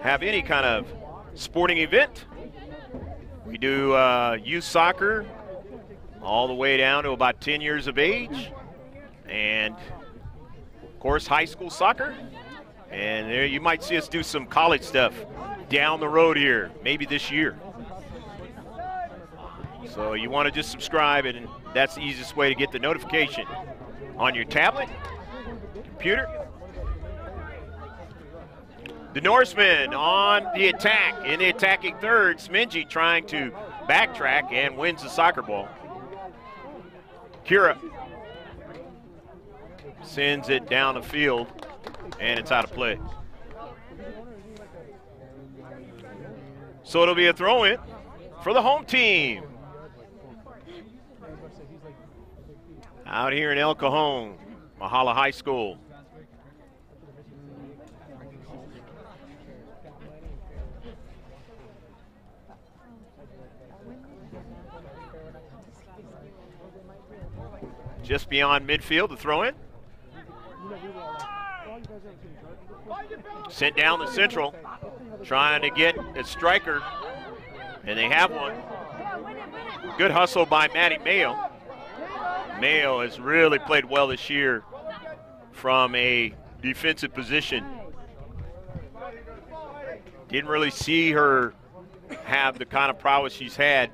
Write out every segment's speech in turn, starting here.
have any kind of sporting event. We do youth soccer all the way down to about 10 years of age. And, of course, high school soccer. And there you might see us do some college stuff down the road here, maybe this year. So you want to just subscribe, and that's the easiest way to get the notification on your tablet, computer. The Norsemen on the attack. In the attacking third, Smingy trying to backtrack and wins the soccer ball. Kira sends it down the field, and it's out of play. So it'll be a throw-in for the home team. Out here in El Cajon, Mahala High School. Just beyond midfield, the throw-in. Sent down the central, trying to get a striker, and they have one. Good hustle by Maddie Mayo. Mayo has really played well this year from a defensive position. Didn't really see her have the kind of prowess she's had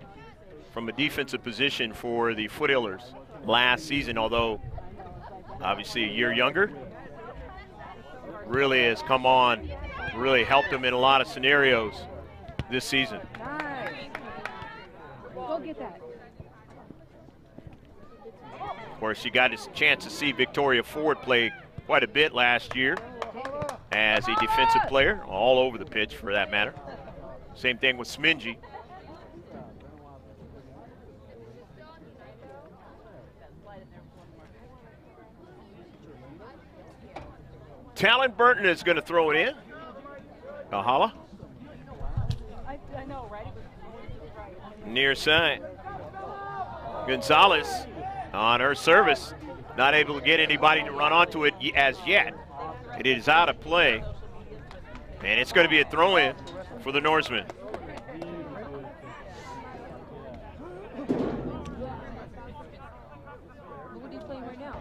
from a defensive position for the Foothillers last season, although obviously a year younger. Really has come on, really helped them in a lot of scenarios this season. Nice. Go get that. Of course, you got a chance to see Victoria Ford play quite a bit last year as a defensive player, all over the pitch for that matter. Same thing with Smingy. Talon Burton is going to throw it in. Kahala. I know, right? Near side. Gonzalez on her service. Not able to get anybody to run onto it as yet. It is out of play. And it's going to be a throw-in for the Norsemen. What are you playing right now?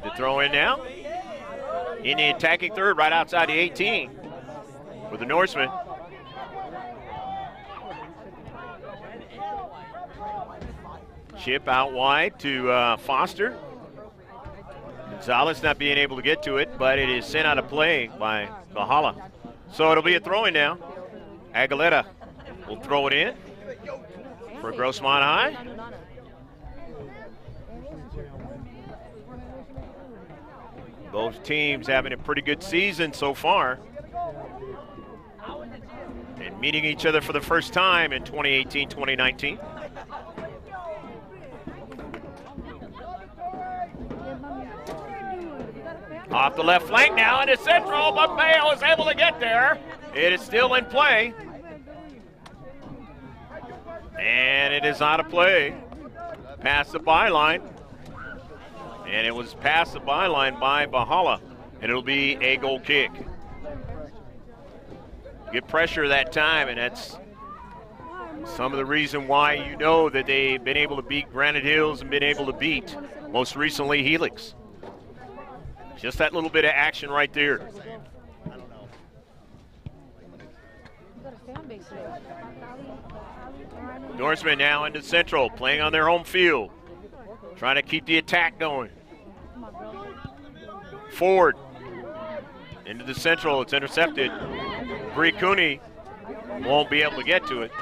The throw in now. In the attacking third, right outside the 18 for the Norsemen. Chip out wide to Foster. Gonzalez not being able to get to it, but it is sent out of play by Kahala. So it'll be a throw in now. Aguilera will throw it in for Grossmont High. Both teams having a pretty good season so far and meeting each other for the first time in 2018-2019. Off the left flank now, and it's central, but Mayo is able to get there. It is still in play. And it is out of play. Past the byline. And it was past the byline by Bahala. And it'll be a goal kick. Good pressure that time, and that's some of the reason why you know that they've been able to beat Granite Hills and been able to beat, most recently, Helix. Just that little bit of action right there. Norsemen now into Central, playing on their home field, trying to keep the attack going. Ford into the Central, it's intercepted. Bree Cooney won't be able to get to it.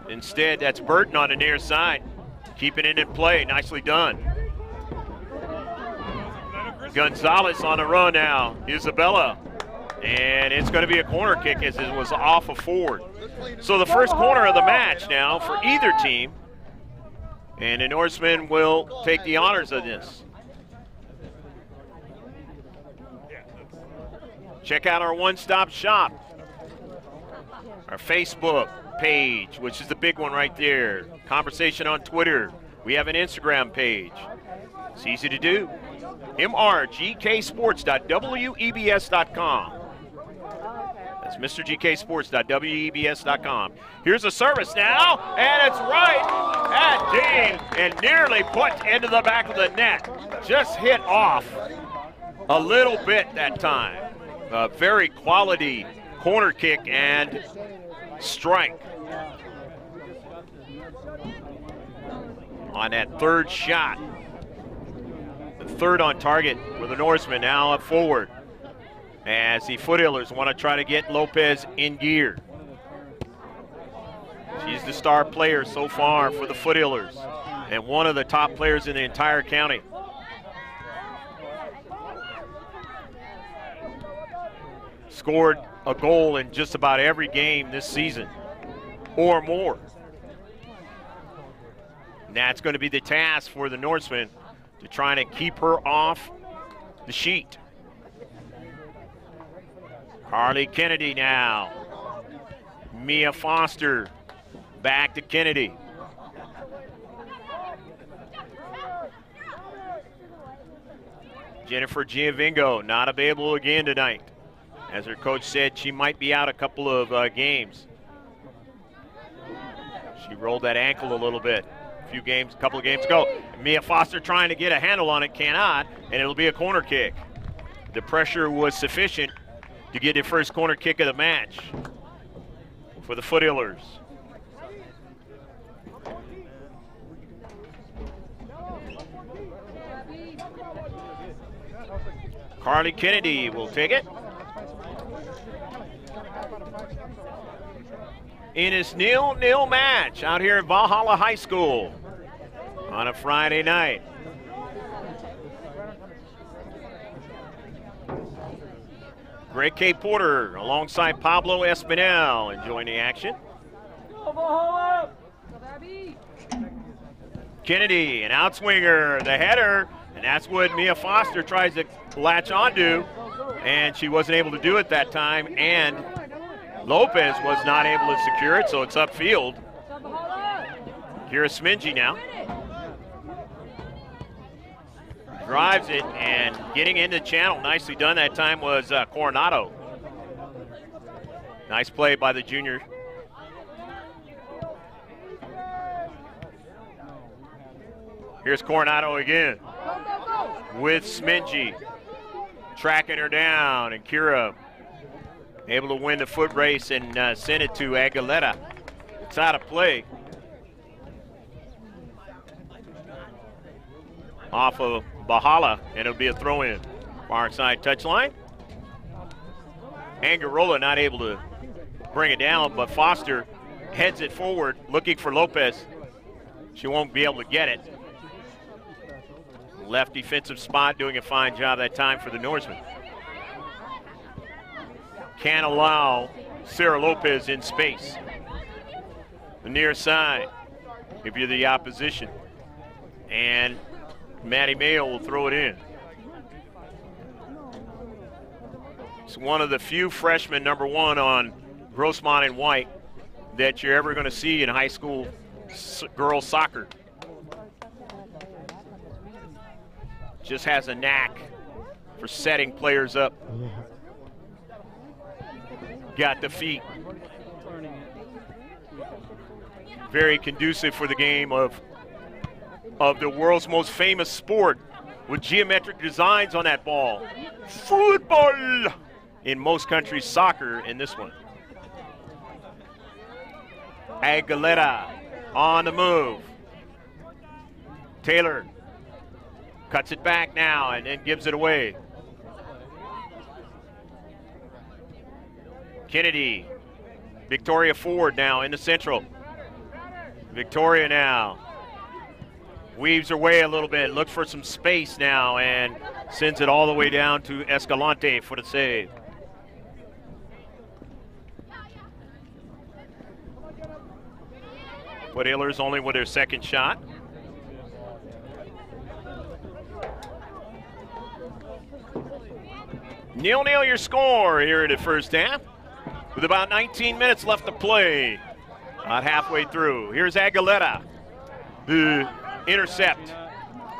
Instead, that's Burton on the near side, keeping it in play. Nicely done. Gonzalez on the run now. Isabella. And it's going to be a corner kick as it was off of Ford. So the first corner of the match now for either team. And the Norsemen will take the honors of this. Check out our one-stop shop. Our Facebook, page, which is the big one right there. Conversation on Twitter. We have an Instagram page. It's easy to do. mrgksports.webs.com. That's mrgksports.webs.com. Here's a service now, and it's right at Dean, and nearly put into the back of the net. Just hit off a little bit that time. A very quality corner kick and strike on that third shot. The third on target for the Norsemen, now up forward as the Foothillers want to try to get Lopez in gear. She's the star player so far for the Foothillers and one of the top players in the entire county. Scored a goal in just about every game this season or more. And that's going to be the task for the Norsemen, to try to keep her off the sheet. Carly Kennedy now. Mia Foster back to Kennedy. Jennifer Giovingo not available again tonight. As her coach said, she might be out a couple of games. She rolled that ankle a little bit a couple of games ago. Mia Foster trying to get a handle on it, cannot, and it'll be a corner kick. The pressure was sufficient to get the first corner kick of the match for the Foothillers. Carly Kennedy will take it. In his 0-0 match out here at Valhalla High School on a Friday night. Greg K. Porter alongside Pablo Espinel enjoying the action. Kennedy, an outswinger, the header, and that's what Mia Foster tries to latch onto, and she wasn't able to do it that time, and Lopez was not able to secure it, so it's upfield. Kira Smingy now. Drives it and getting into the channel. Nicely done that time was Coronado. Nice play by the junior. Here's Coronado again with Smingy. Tracking her down, and Kira able to win the foot race and send it to Aguilera. It's out of play. Off of Bahala, and it'll be a throw-in. Far side touchline. Angarola not able to bring it down, but Foster heads it forward, looking for Lopez. She won't be able to get it. Left defensive spot, doing a fine job that time for the Norsemen. Can't allow Sarah Lopez in space. The near side, if you're the opposition. And Maddie Mayo will throw it in. It's one of the few freshmen, number one on Grossmont and White, that you're ever going to see in high school girls soccer. Just has a knack for setting players up. Got the feet. Very conducive for the game of the world's most famous sport, with geometric designs on that ball. Football! In most countries, soccer in this one. Aguilera on the move. Taylor cuts it back now and then gives it away. Kennedy. Victoria Ford now in the central. Victoria now weaves her way a little bit, looks for some space now, and sends it all the way down to Escalante for the save. Foothillers only with their second shot. Nil-nil your score here in the first half, with about 19 minutes left to play. About halfway through. Here's Aguilera. The intercept.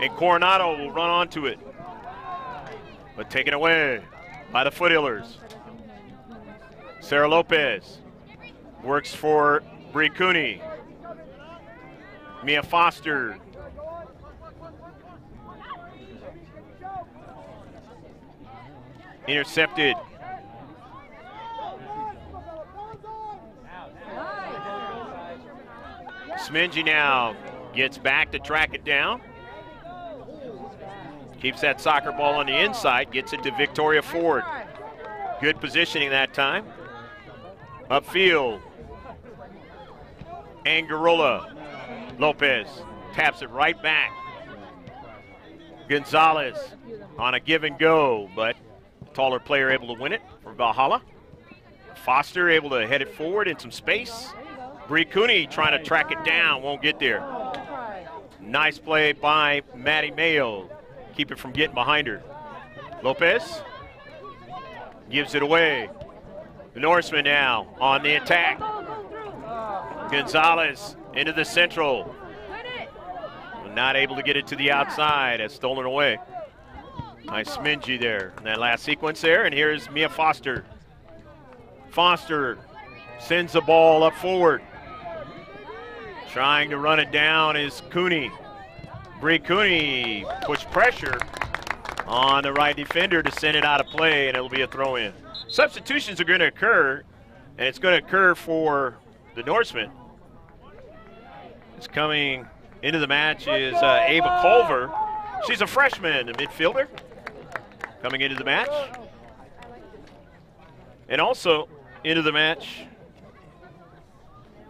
And Coronado will run onto it. But taken away by the Foothillers. Sarah Lopez works for Bree Cooney. Mia Foster. Intercepted. Smingy now gets back to track it down. Keeps that soccer ball on the inside, gets it to Victoria Ford. Good positioning that time. Upfield. Angarola. Lopez taps it right back. Gonzalez on a give and go, but the taller player able to win it for Valhalla. Foster able to head it forward in some space. Bree Cooney trying to track it down, won't get there. Nice play by Maddie Mayo. Keep it from getting behind her. Lopez gives it away. The Norseman now on the attack. Gonzalez into the central. Not able to get it to the outside, has stolen away. Nice Smingy there in that last sequence there. And here's Mia Foster. Foster sends the ball up forward. Trying to run it down is Cooney. Bree Cooney puts pressure on the right defender to send it out of play, and it'll be a throw-in. Substitutions are going to occur, and it's going to occur for the Norsemen. It's coming into the match is Ava Culver. She's a freshman, a midfielder, coming into the match. And also into the match,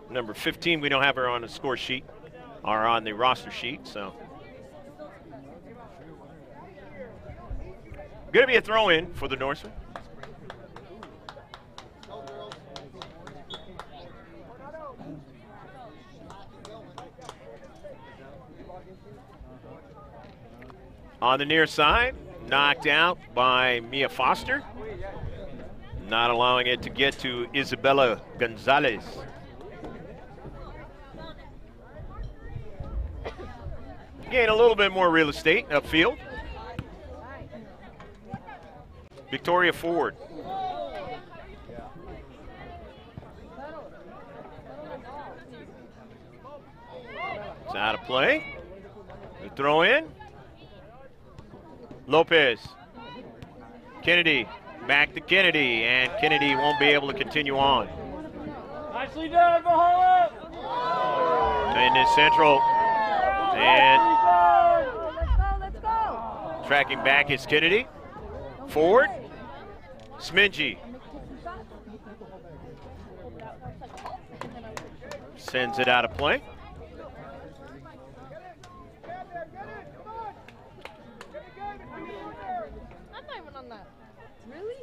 number 15, we don't have her on the score sheet or on the roster sheet, so. Going to be a throw-in for the Norsemen. On the near side, knocked out by Mia Foster. Not allowing it to get to Isabella Gonzalez. Gain a little bit more real estate upfield. Victoria Ford. It's out of play. The throw in. Lopez. Kennedy. Back to Kennedy, and Kennedy won't be able to continue on. Nicely done, Valhalla! In the central. And Let's go. tracking back is Kennedy. Forward. Smingy. Sends it out of play. I'm not even on that. Really?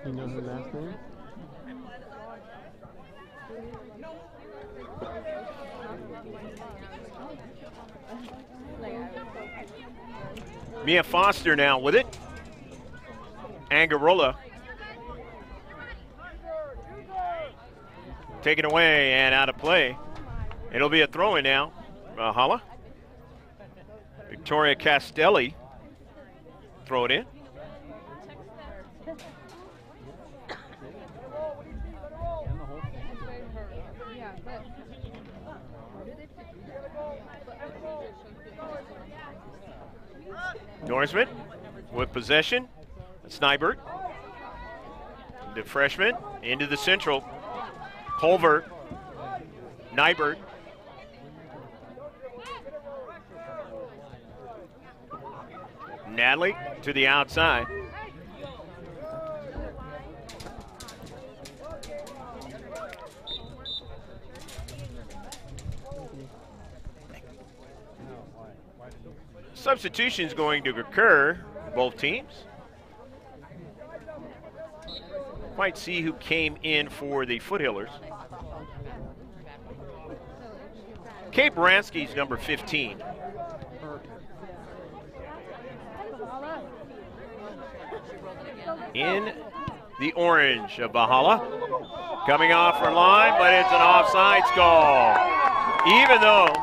You know her last name? Mia Foster now with it. Angarola. Taken away and out of play. It'll be a throw-in now. Valhalla. Victoria Castelli. Throw it in. Norseman with possession. It's Nybert. The freshman into the central. Culver. Nybert. Natalie to the outside. Substitutions going to occur, both teams. Might see who came in for the Foothillers. Kate Baranski's number 15. In the orange of Valhalla. Coming off her line, but it's an offsides call. Even though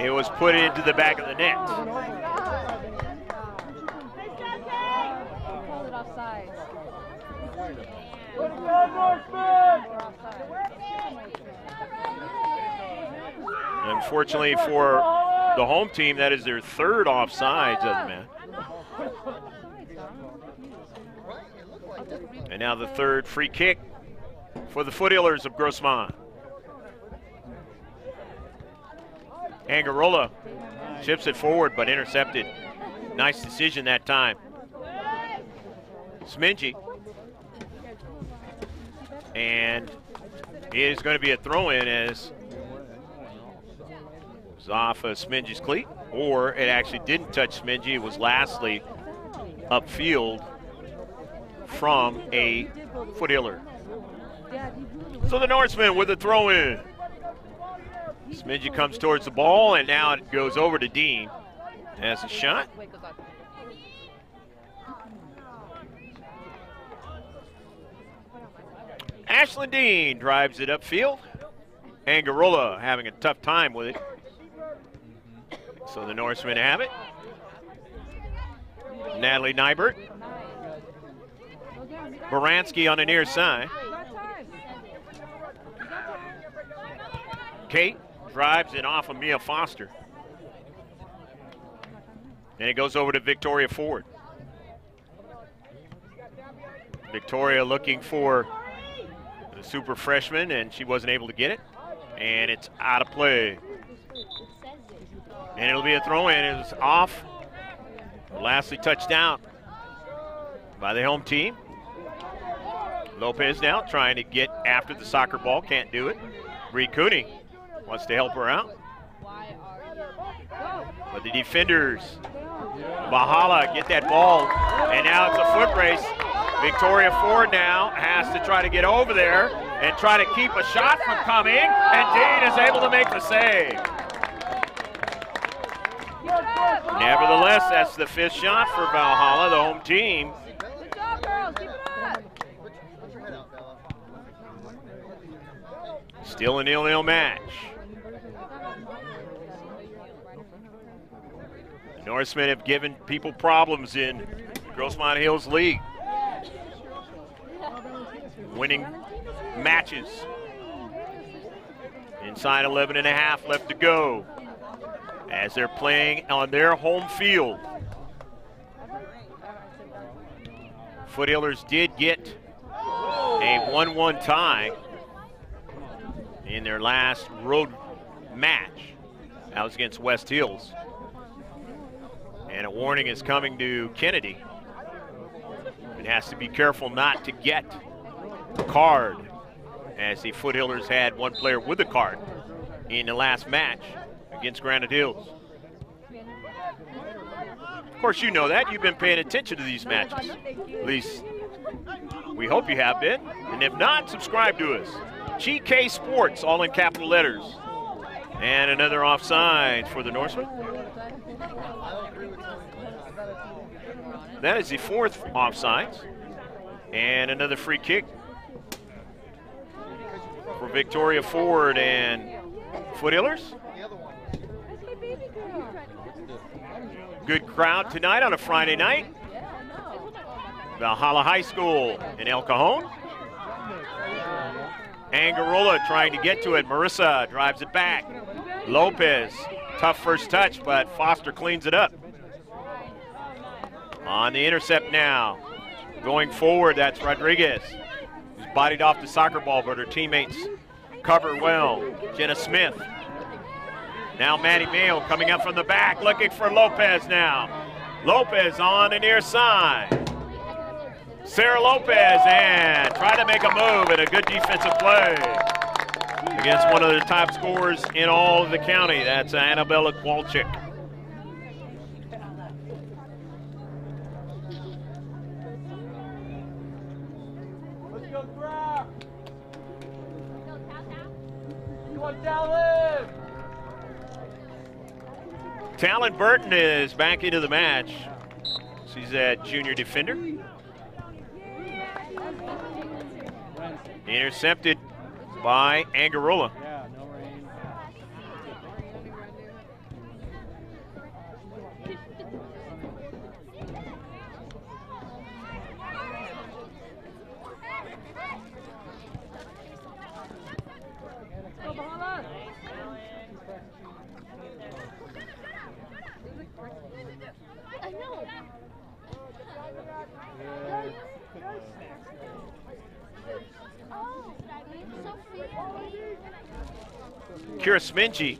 it was put into the back of the net. Unfortunately for the home team, that is their third offsides of the match. And now the third free kick for the Foothillers of Grossmont. Angarola chips it forward but intercepted. Nice decision that time. Smingy. And it is going to be a throw-in as it was off of Smingy's cleat, or it actually didn't touch Smingy. It was lastly upfield from a Foothiller. So the Norsemen with a throw-in. Smingy comes towards the ball, and now it goes over to Dean as a shot. Ashlyn Dean drives it upfield. Angarola having a tough time with it. So the Norsemen have it. Natalie Nybert. Baranski on the near side. Kate drives it off of Mia Foster. And it goes over to Victoria Ford. Victoria looking for the super freshman, and she wasn't able to get it. And it's out of play. And it'll be a throw-in. It's off. Lastly touched down by the home team. Lopez now trying to get after the soccer ball. Can't do it. Bree Cooney wants to help her out. But the defenders, Valhalla, get that ball. And now it's a foot race. Victoria Ford now has to try to get over there and try to keep a shot from coming. And Dean is able to make the save. Nevertheless, that's the fifth shot for Valhalla, the home team. Good job, girls. Keep it up. Still a 0-0 match. The Norsemen have given people problems in Grossmont Hills League. Winning matches. Inside 11.5 left to go as they're playing on their home field. Foothillers did get a 1-1 tie in their last road match. That was against West Hills. And a warning is coming to Kennedy. It has to be careful not to get a card, as the Foothillers had one player with a card in the last match against Granite Hills. Of course, you know that. You've been paying attention to these matches. At least we hope you have been. And if not, subscribe to us. GK Sports, all in capital letters. And another offside for the Norsemen. That is the fourth offside. And another free kick for Victoria Ford and Foothillers. Good crowd tonight on a Friday night. Valhalla High School in El Cajon. Angarola trying to get to it. Marissa drives it back. Lopez, tough first touch, but Foster cleans it up. On the intercept now. Going forward, that's Rodriguez, who's bodied off the soccer ball, but her teammates cover well. Jenna Smith. Now Maddie Mayo coming up from the back, looking for Lopez now. Lopez on the near side. Sarah Lopez, and try to make a move, and a good defensive play against one of the top scorers in all of the county. That's Annabella Kowalczyk. Let's go, Graf! Come on, Talon! Talon Burton is back into the match. She's a junior defender. Intercepted by Angarola. Yeah, no rain. Go Bahala. I know. Oh, Kira Smingy,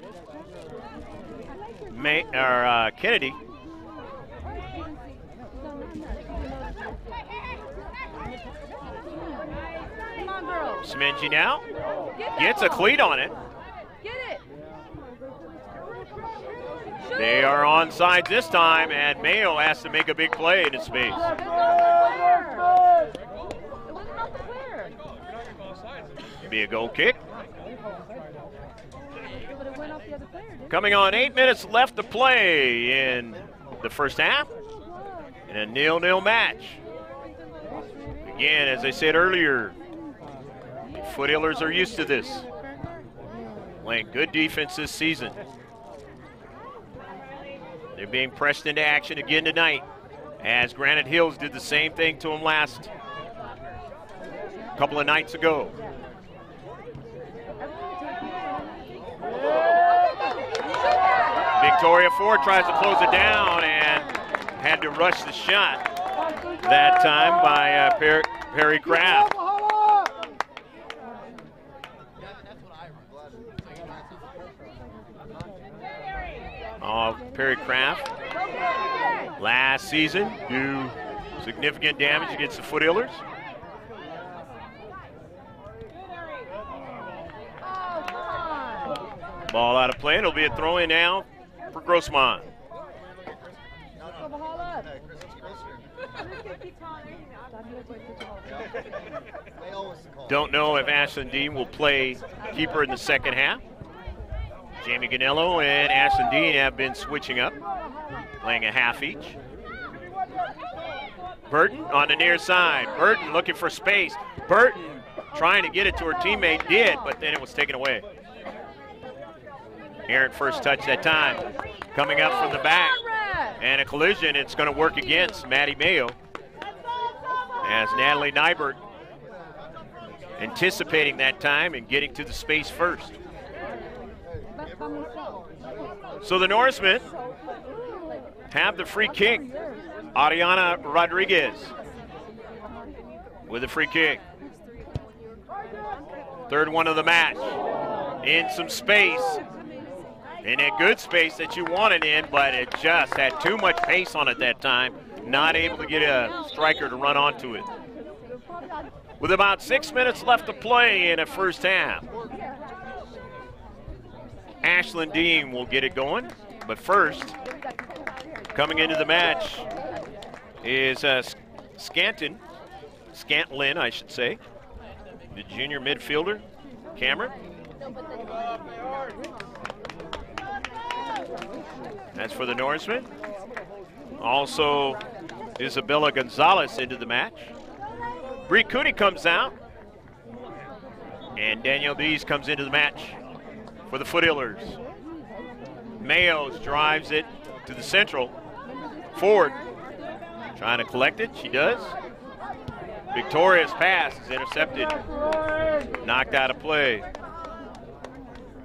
Kennedy. Come on, girl. Smingy now Get that gets a ball. cleat on it. Get it. Shoot. They are on sides this time, and Mayo has to make a big play into space. That's not the player. It wasn't off the player. Be a goal kick. But it went off the other player, didn't it? Coming on, 8 minutes left to play in the first half. In a 0-0 match. Again, as I said earlier, the Foothillers are used to this. Playing good defense this season. They're being pressed into action again tonight, as Granite Hills did the same thing to them last couple of nights ago. Victoria Ford tries to close it down and had to rush the shot that time by Perry Kraft. Perry Kraft last season do significant damage against the Foothillers. Oh, come on. Ball out of play. It'll be a throw in now for Grossman. Go Bahala. Don't know if Ashland Dean will play keeper in the second half. Jamie Ganello and Ashland Dean have been switching up, playing a half each. Burton on the near side. Burton looking for space. Burton trying to get it to her teammate, did, but then it was taken away. Errant first touch that time. Coming up from the back. And a collision, it's going to work against Maddie Mayo. As Natalie Nybert anticipating that time and getting to the space first. So the Norsemen have the free kick. Ariana Rodriguez with a free kick. Third one of the match. In some space. In a good space that you wanted in, but it just had too much pace on it that time. Not able to get a striker to run onto it. With about 6 minutes left to play in a first half. Ashland Dean will get it going, but first, coming into the match is Scantlin, I should say, the junior midfielder, Cameron. That's for the Norsemen. Also, Isabella Gonzalez into the match. Bree Cooney comes out, and Danielle Dees comes into the match for the Foothillers. Mayos drives it to the central. Ford trying to collect it. She does. Victoria's pass is intercepted. Knocked out of play.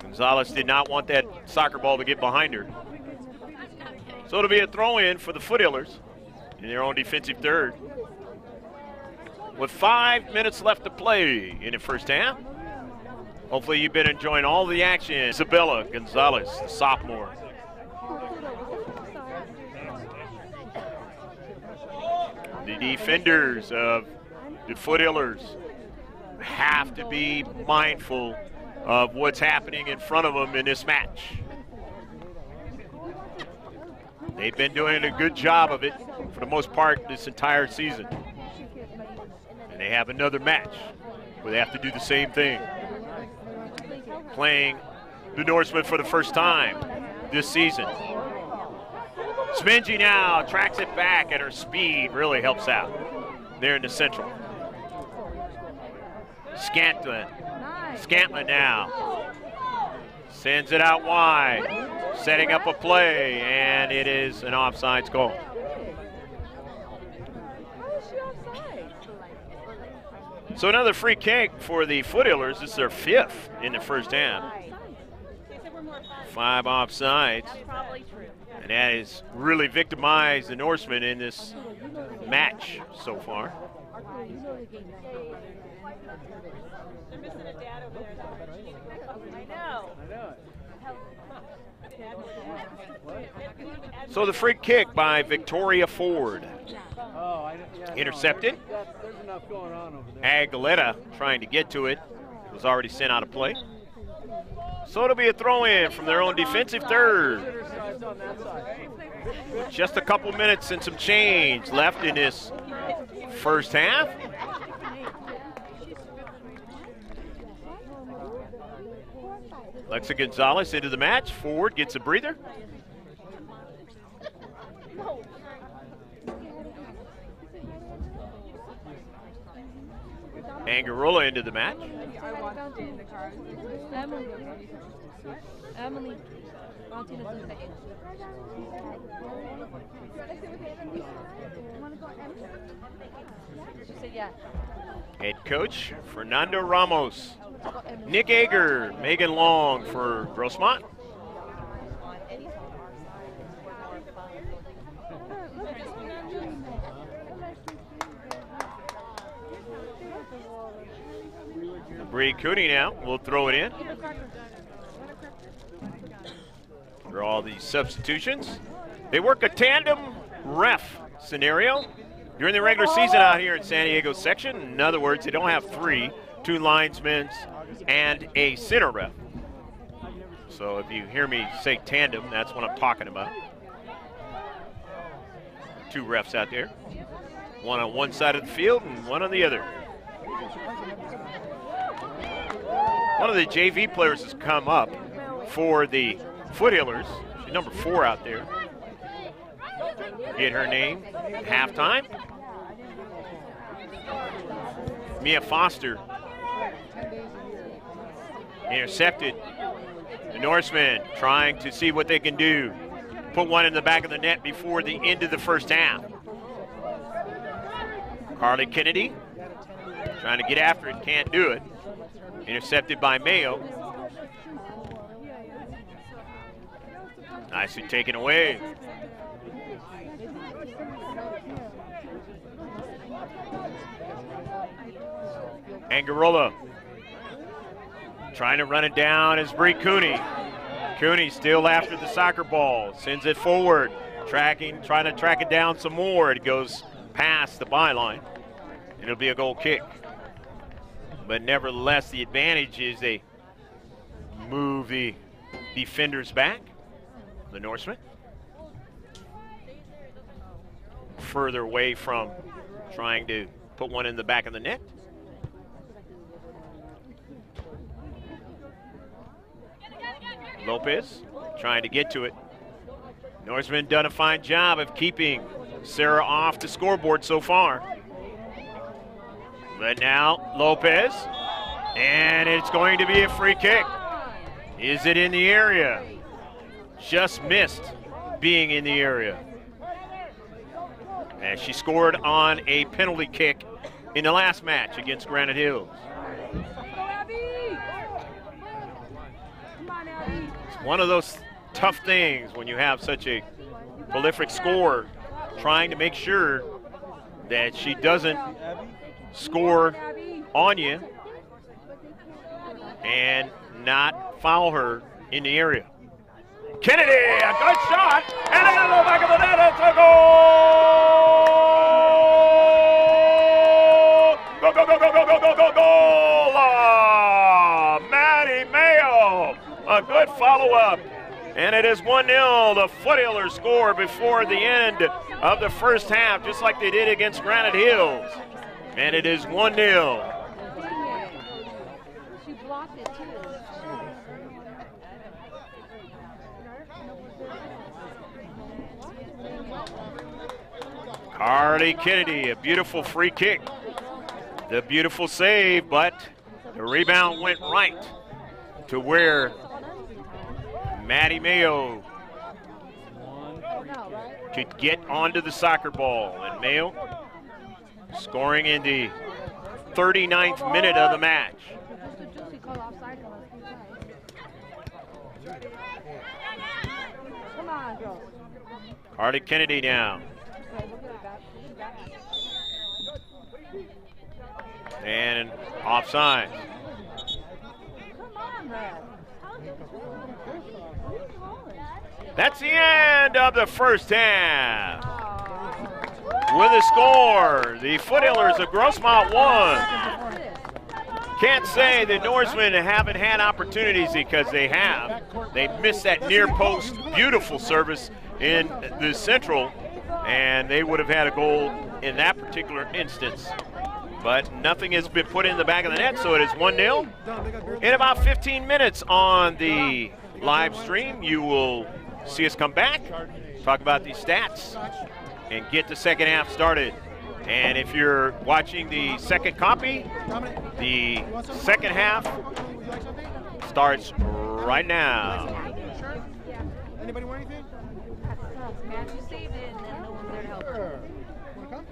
Gonzalez did not want that soccer ball to get behind her. So it'll be a throw-in for the Foothillers in their own defensive third. With 5 minutes left to play in the first half. Hopefully you've been enjoying all the action. Isabella Gonzalez, the sophomore. The defenders of the Foothillers have to be mindful of what's happening in front of them in this match. They've been doing a good job of it for the most part this entire season. And they have another match where they have to do the same thing. Playing the Norsemen for the first time this season. Smingy now tracks it back, and her speed really helps out there in the central. Scantlin. Scantlin now. Sends it out wide. Setting up a play, and it is an offsides goal. So another free kick for the Foothillers. This is their 5th in the first half. 5 offsides. And that has really victimized the Norsemen in this match so far. They're missing a dad over there. I know. So the free kick by Victoria Ford. Intercepted. There's enough going on over there. Aguilera trying to get to it. Was already sent out of play. So it'll be a throw-in from their own defensive third. Just a couple minutes and some change left in this first half. Alexa Gonzalez into the match. Ford gets a breather. Angarola into the match. Emily. Valentina's in second. She said yeah. Head coach Fernando Ramos. Nick Ager, Megan Long for Grossmont. Bree Cooney now will throw it in. For all these substitutions. They work a tandem ref scenario during the regular season out here in San Diego section. In other words, they don't have 3, 2 linesmen and a center ref. So if you hear me say tandem, that's what I'm talking about. 2 refs out there. One on one side of the field and one on the other. One of the JV players has come up for the Foothillers. She's number 4 out there. Get her name at halftime. Mia Foster. Intercepted. The Norsemen trying to see what they can do. Put one in the back of the net before the end of the first half. Carly Kennedy trying to get after it, can't do it. Intercepted by Mayo. Nicely taken away. Angarola trying to run it down is Bree Cooney. Cooney still after the soccer ball, sends it forward, trying to track it down some more. It goes past the byline. It'll be a goal kick. But nevertheless, the advantage is they move the defenders back, the Norsemen. Further away from trying to put one in the back of the net. Lopez trying to get to it. Norsemen done a fine job of keeping Sarah off the scoreboard so far. But now Lopez, and it's going to be a free kick. Is it in the area? Just missed being in the area. And she scored on a penalty kick in the last match against Granite Hills. It's one of those tough things when you have such a prolific scorer, trying to make sure that she doesn't score on you and not foul her in the area. Kennedy, a good shot, and in the back of the net, it's a goal! Go, go, go, go, go, go, go, go, goal! Maddie Mayo, a good follow-up, and it is 1-0. The Foothillers score before the end of the first half, just like they did against Granite Hills. And it is 1-0. She blocked it too. Carly Kennedy, a beautiful free kick. The beautiful save, but The rebound went right to where Maddie Mayo could get onto the soccer ball. And Mayo scoring in the 39th minute of the match. Come on, girl. Carly Kennedy now. And offside. Come on, Red. That's the end of the first half. With a score, the Foothillers of Grossmont won. Can't say the Norsemen haven't had opportunities because they have. They missed that near post, beautiful service in the Central, and they would have had a goal in that particular instance. But nothing has been put in the back of the net, so it is 1-0. In about 15 minutes on the live stream, you will see us come back, talk about these stats, and get the second half started. And if you're watching the second copy, the second half starts right now. Anybody want anything? Matthew saved it, and then no one's there to help. Want to come?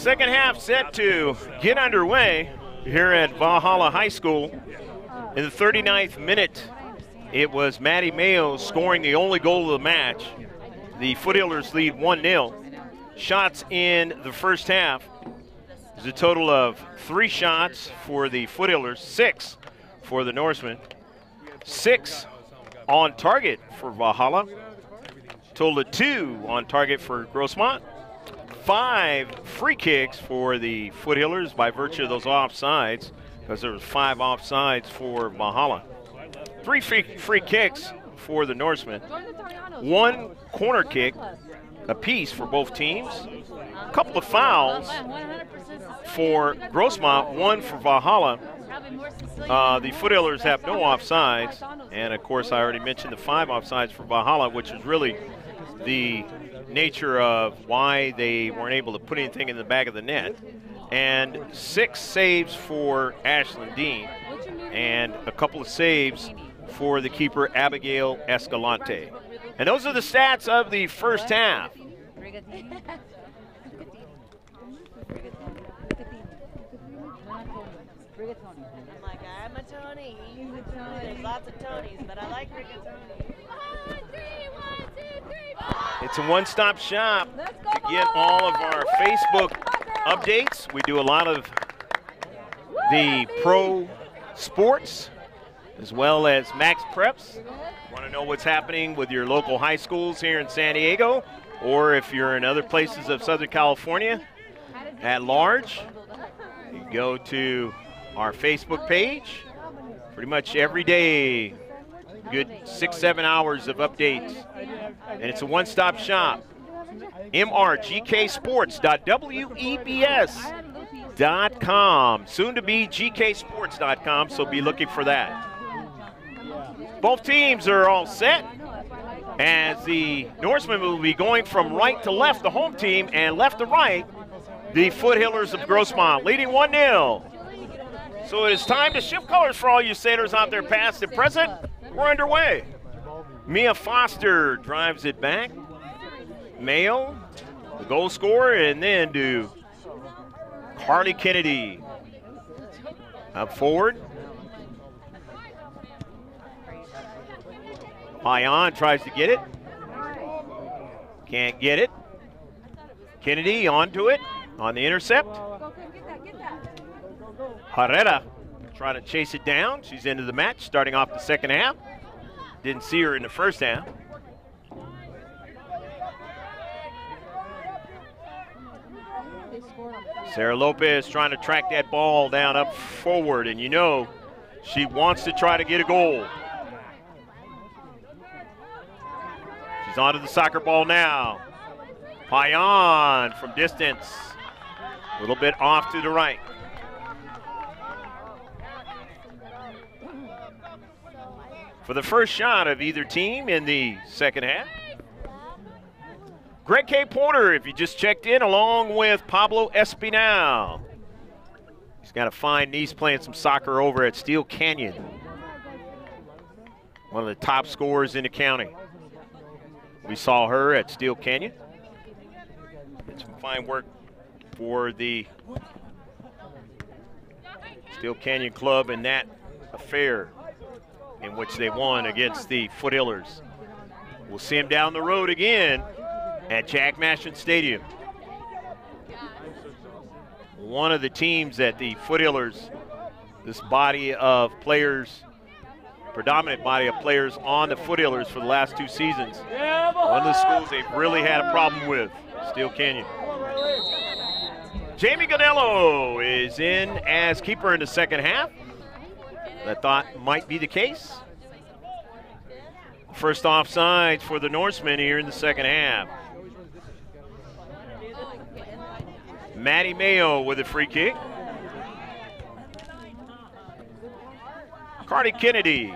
Second half set to get underway here at Valhalla High School. In the 39th minute, it was Maddie Mayo scoring the only goal of the match. The Foothillers lead 1-0. Shots in the first half. There's a total of 3 shots for the Foothillers, 6 for the Norsemen. 6 on target for Valhalla. Total of 2 on target for Grossmont. 5 free kicks for the Foothillers by virtue of those offsides, because there was 5 offsides for Valhalla. 3 free kicks for the Norsemen. 1 corner kick apiece for both teams. A couple of fouls for Grossmont, 1 for Valhalla. The Foothillers have no offsides, and of course I already mentioned the 5 offsides for Valhalla, which is really the nature of why they weren't able to put anything in the back of the net. And 6 saves for Ashlyn Dean, and a couple of saves for the keeper Abigail Escalante. And those are the stats of the first half. I'm like, I'm a Tony. There's lots of Tonys, but I like Rigatoni. It's a one-stop shop to get all of our Facebook updates. We do a lot of the pro sports as well as Max Preps. Want to know what's happening with your local high schools here in San Diego, or if you're in other places of Southern California at large, you go to our Facebook page. Pretty much every day, good 6-7 hours of updates. And it's a one-stop shop. mrgksports.webs.com. Soon to be gksports.com, so be looking for that. Both teams are all set, as the Norsemen will be going from right to left, the home team, and left to right, the Foothillers of Grossmont, leading 1-0. So it is time to shift colors for all you sailors out there, past and present. We're underway. Mia Foster drives it back. Mayo, the goal scorer, and then to Carly Kennedy. Up forward. Payan tries to get it. Can't get it. Kennedy onto it on the intercept. Herrera trying to chase it down. She's into the match, starting off the second half. Didn't see her in the first half. Sarah Lopez trying to track that ball down up forward, and you know she wants to try to get a goal. She's onto the soccer ball now. Payan from distance. A little bit off to the right. For the first shot of either team in the second half. Greg K. Porter, if you just checked in, along with Pablo Espinal. He's got a fine niece playing some soccer over at Steel Canyon. One of the top scorers in the county. We saw her at Steel Canyon. Did some fine work for the Steel Canyon Club in that affair, in which they won against the Foothillers. We'll see him down the road again at Jack Mashon Stadium. One of the teams that the Foothillers, this body of players, predominant body of players on the Foothillers for the last 2 seasons, one of the schools they've really had a problem with, Steel Canyon. Jamie Ganello is in as keeper in the second half. That thought might be the case. First offside for the Norsemen here in the second half. Maddie Mayo with a free kick. Cardi Kennedy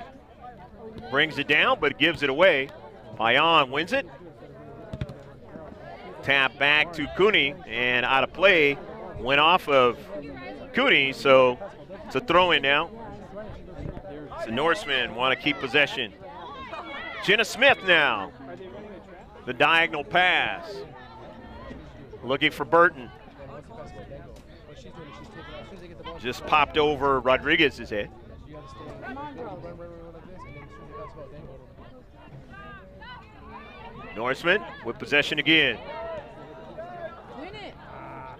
brings it down but gives it away. Payan wins it. Tap back to Cooney, and out of play. Went off of Cooney, so it's a throw-in now. The Norsemen want to keep possession. Jenna Smith now. The diagonal pass. Looking for Burton. Just popped over Rodriguez's head. Norseman with possession again.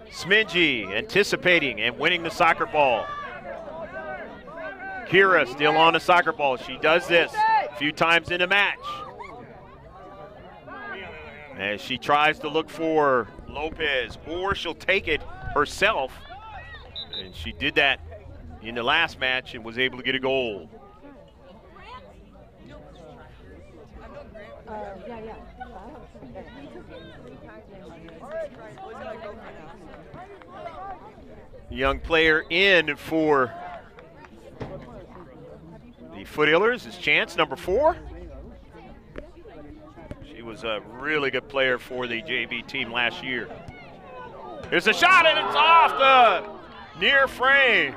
Smingy anticipating and winning the soccer ball. Kira still on the soccer ball. She does this a few times in the match. As she tries to look for Lopez, or she'll take it herself. And she did that in the last match and was able to get a goal. Young player in for the Foothillers is Chance, number 4. She was a really good player for the JV team last year. There's a shot and it's off the near frame.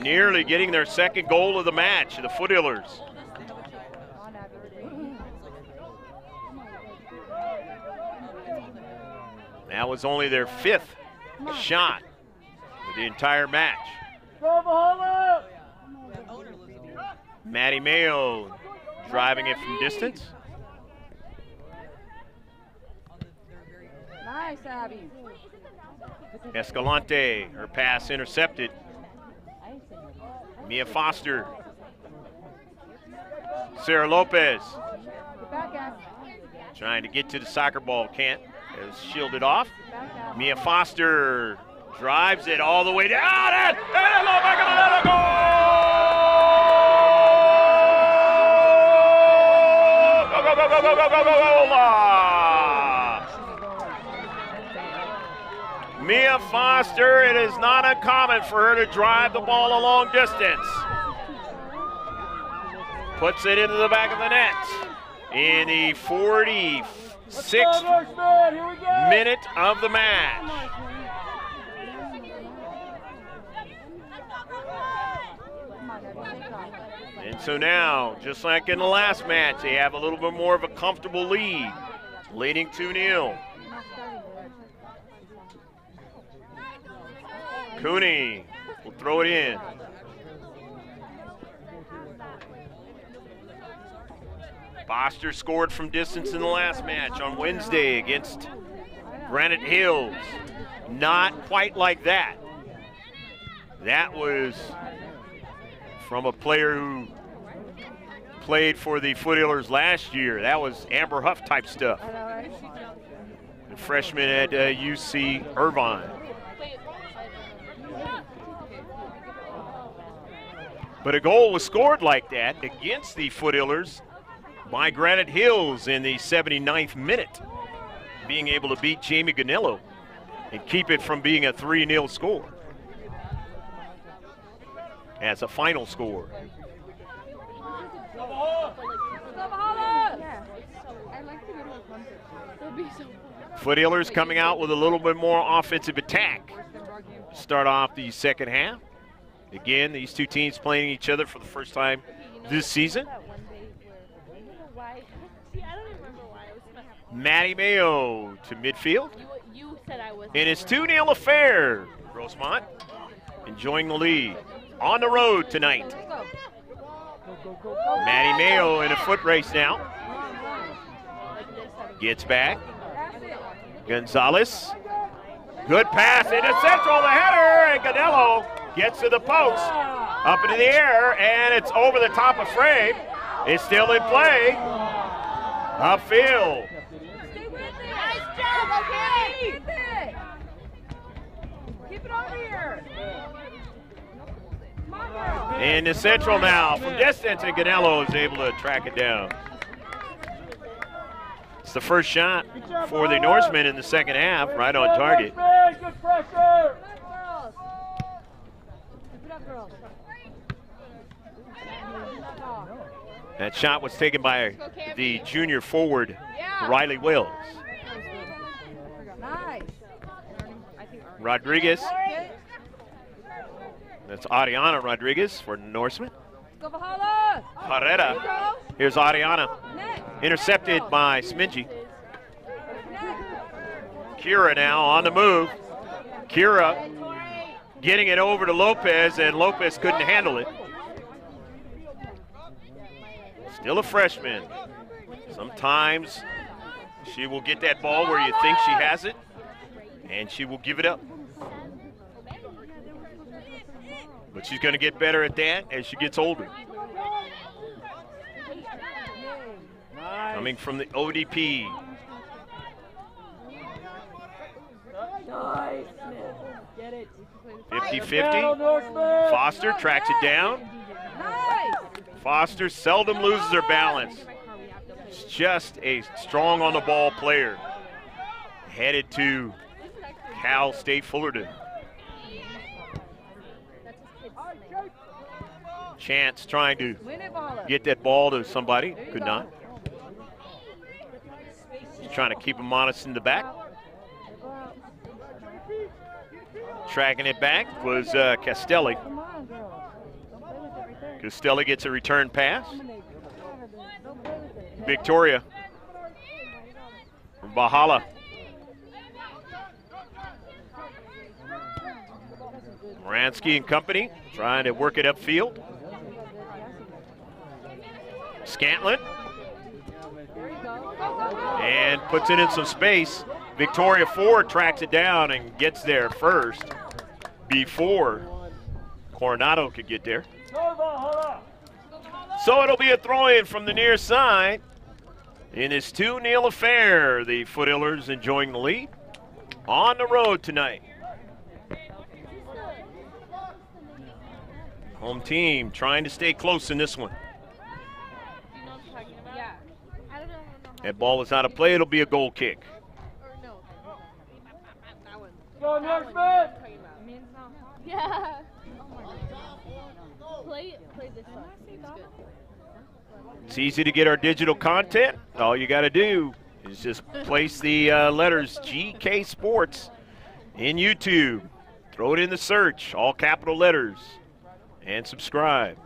Nearly getting their second goal of the match, the Foothillers. That was only their 5th shot of the entire match. Maddie Mayo driving it from distance. Nice, Abby. Escalante, her pass intercepted. Mia Foster. Sarah Lopez. Trying to get to the soccer ball, can't. It was shielded off. Mia Foster drives it all the way down and back of the goal! Go, go, go, go, go, go, go, go! Mia Foster, it is not uncommon for her to drive the ball a long distance. Puts it into the back of the net in the 46th minute of the match. And so now, just like in the last match, they have a little bit more of a comfortable lead, leading 2-0. Cooney will throw it in. Foster scored from distance in the last match on Wednesday against Granite Hills. Not quite like that. That was from a player who played for the Foothillers last year. That was Amber Huff type stuff. The freshman at UC Irvine. But a goal was scored like that against the Foothillers by Granite Hills in the 79th minute, being able to beat Jamie Ganello and keep it from being a 3-0 score as a final score. Foothillers coming out with a little bit more offensive attack to start off the second half. Again, these two teams playing each other for the first time this season. Maddie Mayo to midfield. And it's 2-0 affair. Rosemont enjoying the lead on the road tonight. Maddie Mayo in a foot race now. Gets back. Gonzalez. Good pass into central, the header, and Ganello gets to the post. Up into the air, and it's over the top of frame. It's still in play. Upfield. Nice job, okay? Keep it over here. Into central now from distance, and Ganello is able to track it down. It's the first shot for the Norsemen in the second half, right on target. Good pressure. That shot was taken by the junior forward, Riley Wills. Nice. Rodriguez. That's Ariana Rodriguez for Norseman. Herrera. Here's Ariana. Intercepted by Smingy. Kira now on the move. Kira getting it over to Lopez, and Lopez couldn't handle it. Still a freshman. Sometimes she will get that ball where you think she has it, and she will give it up. But she's going to get better at that as she gets older. Coming from the ODP. 50-50. Foster tracks it down. Foster seldom loses her balance. She's just a strong on the ball player. Headed to Cal State Fullerton. Chance trying to get that ball to somebody. Could not. She's trying to keep him honest in the back. Tracking it back was Castelli. Castelli gets a return pass. Victoria from Bahala. Moransky and company trying to work it upfield. Scantlin. And puts it in some space. Victoria Ford tracks it down and gets there first before Coronado could get there. So it'll be a throw-in from the near side in this 2-0 affair. The Foothillers enjoying the lead on the road tonight. Home team trying to stay close in this one. That ball is out of play. It'll be a goal kick. Go next man. Yeah. Play this one. It's easy to get our digital content. All you got to do is just place the letters GK Sports in YouTube. Throw it in the search, all capital letters, and subscribe.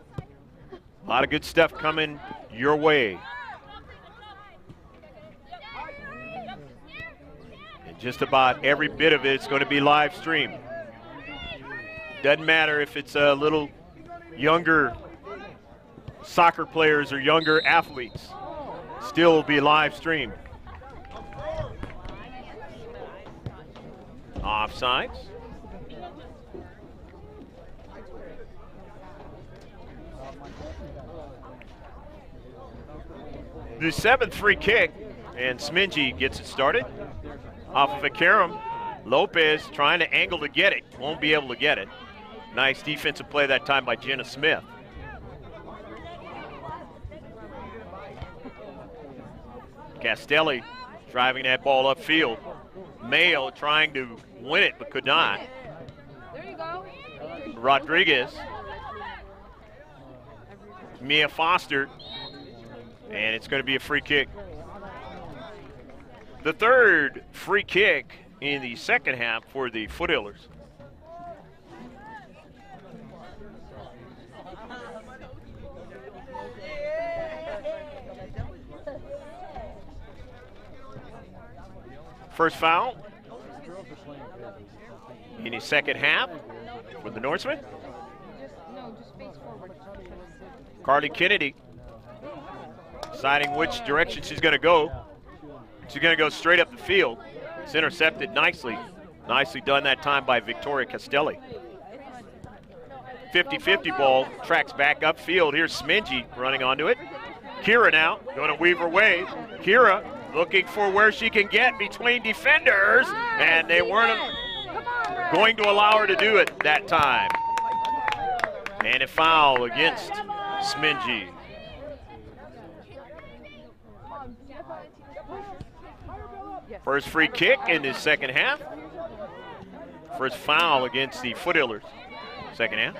A lot of good stuff coming your way. And just about every bit of it is going to be live streamed. Doesn't matter if it's a little younger soccer players or younger athletes, still will be live streamed. Offsides. The 7th free kick, and Smingy gets it started. Off of a Karam. Lopez trying to angle to get it. Won't be able to get it. Nice defensive play that time by Jenna Smith. Castelli driving that ball upfield. Mayo trying to win it but could not. There you go. Rodriguez. Mia Foster. And it's going to be a free kick. The 3rd free kick in the second half for the Foothillers. First foul in the second half for the Norsemen. Carly Kennedy deciding which direction she's going to go. She's going to go straight up the field. It's intercepted nicely. Nicely done that time by Victoria Castelli. 50-50 ball, tracks back upfield. Here's Smingy running onto it. Kira now going to weave her way. Kira looking for where she can get between defenders, and they weren't going to allow her to do it that time. And a foul against Smingy. First free kick in the second half. First foul against the Foothillers. Second half.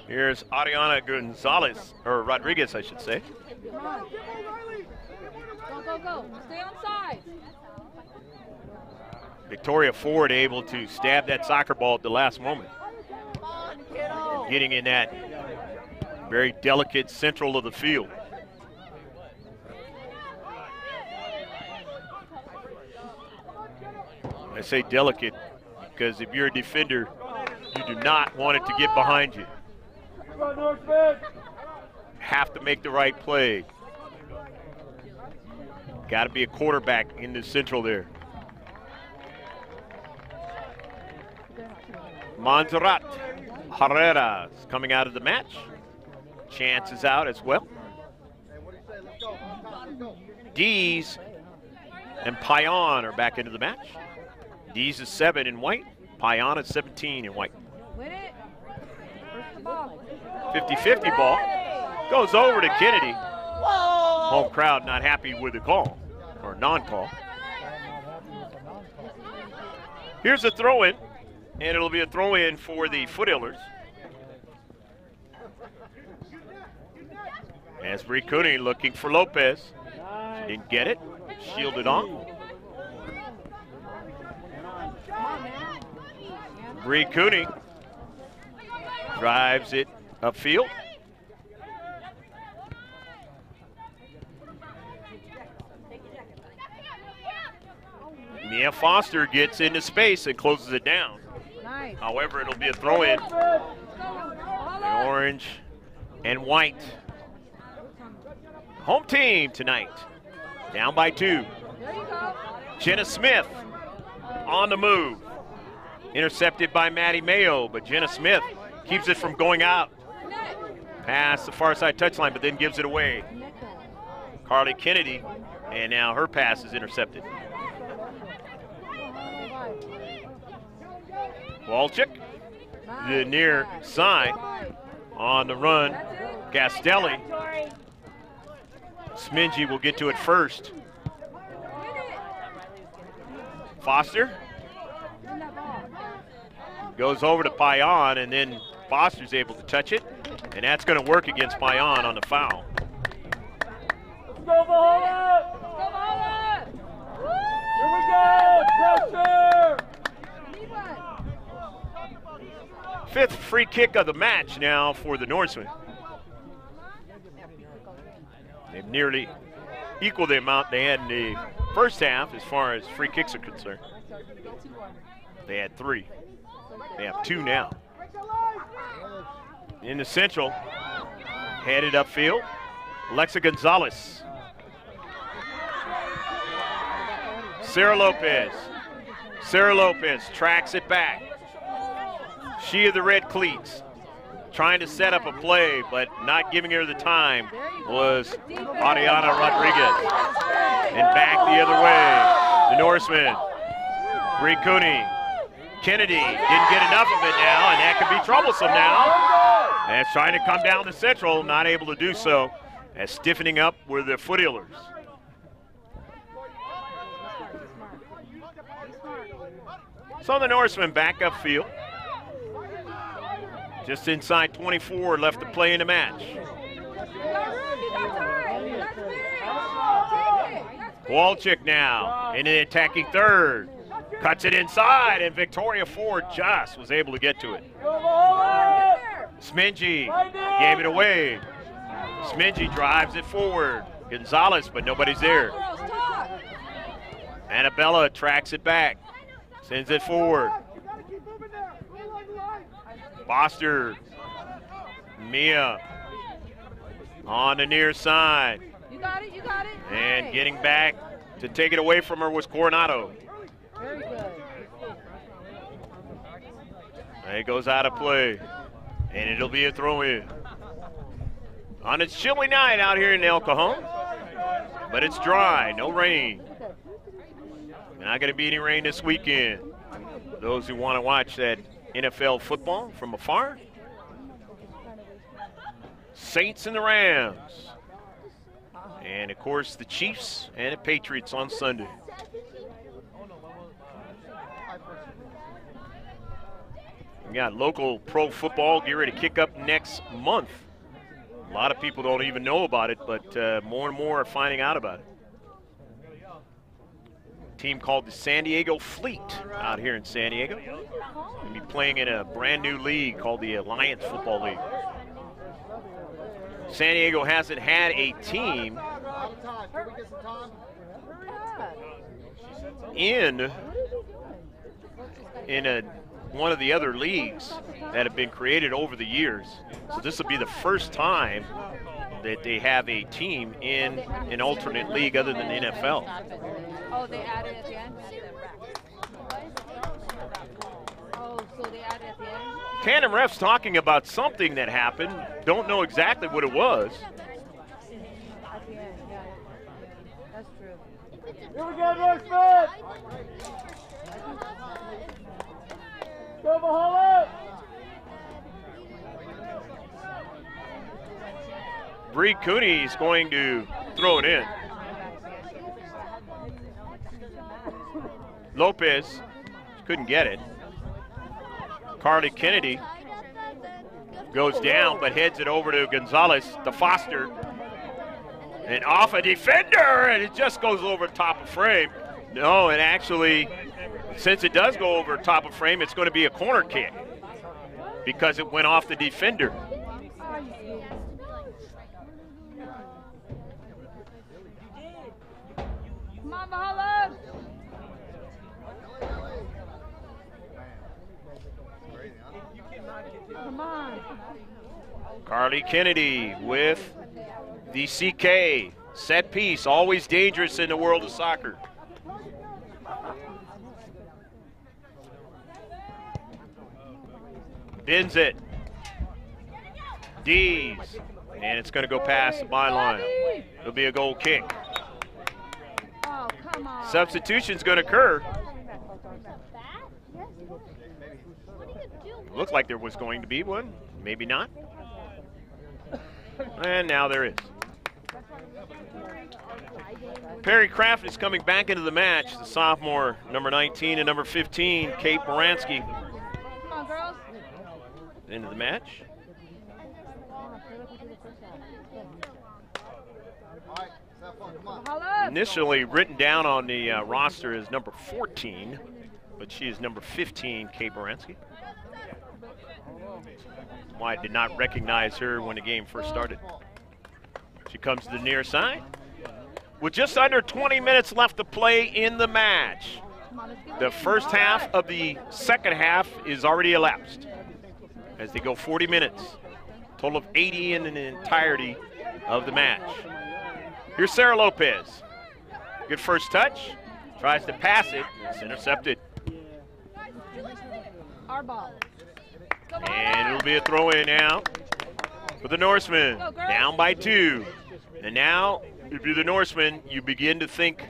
Here's Ariana Gonzalez, or Rodriguez, I should say. Come on. Go, go, go. Stay on side. Victoria Ford able to stab that soccer ball at the last moment. Getting in that very delicate central of the field. I say delicate because if you're a defender, you do not want it to get behind you. Have to make the right play. Got to be a quarterback in the central there. Montserrat Herrera is coming out of the match. Chance is out as well. Dees and Payan are back into the match. Dees is 7 in white. Payan is 17 in white. 50-50 ball. Goes over to Kennedy. Home crowd not happy with the call, or non-call. Here's a throw-in, and it'll be a throw-in for the Foothillers. As Bree Cooney looking for Lopez. She didn't get it. Shielded on. Bree Cooney drives it upfield. Mia Foster gets into space and closes it down. Nice. However, it'll be a throw-in. Orange and white. Home team tonight. Down by 2. There you go. Jenna Smith on the move. Intercepted by Maddie Mayo, but Jenna Smith keeps it from going out. Pass the far side touchline, but then gives it away. Carly Kennedy, and now her pass is intercepted. Walchik, the near side, on the run. Castelli. Smingy will get to it first. Foster goes over to Payan, and then Foster's able to touch it, and that's going to work against Payan on the foul. Go Valhalla! Here we go! Pressure! 5th free kick of the match now for the Norsemen. They've nearly equaled the amount they had in the first half as far as free kicks are concerned. They had 3. They have 2 now. In the central, headed upfield, Alexa Gonzalez. Sarah Lopez. Sarah Lopez tracks it back. She of the red cleats. Trying to set up a play, but not giving her the time was Ariana Rodriguez. And back the other way, the Norsemen. Bree Cooney. Kennedy didn't get enough of it now, and that could be troublesome now. And it's trying to come down the central, not able to do so, as stiffening up were the Foothillers. So the Norsemen back upfield. Just inside 24 left to play in the match. Walchik now in the attacking third. Cuts it inside, and Victoria Ford just was able to get to it. Smingy gave it away. Smingy drives it forward. Gonzalez, but nobody's there. Annabella tracks it back. Sends it forward. Foster, Mia on the near side. You got it, you got it. And getting back to take it away from her was Coronado. Very good. It goes out of play, and it'll be a throw-in. On a chilly night out here in El Cajon, but it's dry, no rain. Not going to be any rain this weekend. For those who want to watch that NFL football from afar. Saints and the Rams. And, of course, the Chiefs and the Patriots on Sunday. We got local pro football get ready to kick up next month. A lot of people don't even know about it, but more and more are finding out about it. Team called the San Diego Fleet out here in San Diego. We'll be playing in a brand new league called the Alliance Football League. San Diego hasn't had a team in in one of the other leagues that have been created over the years. So this will be the first time that they have a team in an alternate league other than the NFL. Oh, they added at the end? Oh, so they added at the end? Tandem refs talking about something that happened. Don't know exactly what it was. At the end, yeah. That's true. Here we go, Northman! Go, Valhalla! Bree Cooney is going to throw it in. Lopez couldn't get it. Carly Kennedy goes down but heads it over to Gonzalez, the Foster. And off a defender, and it just goes over top of frame. No, it actually, since it does go over top of frame, it's going to be a corner kick because it went off the defender. Come on, Valhalla! Come on. Carly Kennedy with the CK. Set piece, always dangerous in the world of soccer. Bins it. Dees. And it's going to go past the byline. It'll be a goal kick. Oh, come on. Substitution's going to occur. Looked like there was going to be one. Maybe not. And now there is. Perry Kraft is coming back into the match. The sophomore, number 19 and number 15, Kate Moransky. Come on, girls. Into the match. Valhalla! Initially written down on the roster as number 14, but she is number 15, Kate Moransky. Why I did not recognize her when the game first started. She comes to the near side. With just under 20 minutes left to play in the match. The first half of the second half is already elapsed as they go 40 minutes. Total of 80 in the entirety of the match. Here's Sarah Lopez. Good first touch. Tries to pass it. It's intercepted. Our ball. And it'll be a throw in now for the Norsemen. Down by 2. And now, if you're the Norsemen, you begin to think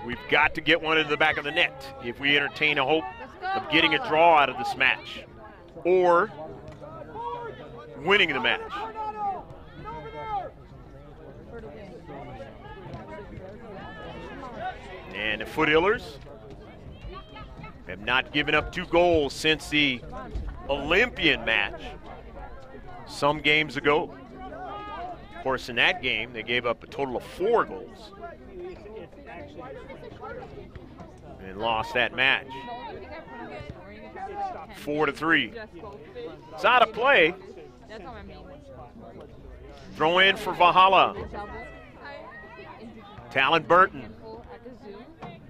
we've got to get one into the back of the net if we entertain a hope of getting a draw out of this match or winning the match. And the Footillers have not given up 2 goals since the Olympian match some games ago. Of course, in that game, they gave up a total of 4 goals and lost that match 4-3. It's out of play. Throw in for Valhalla. Talon Burton.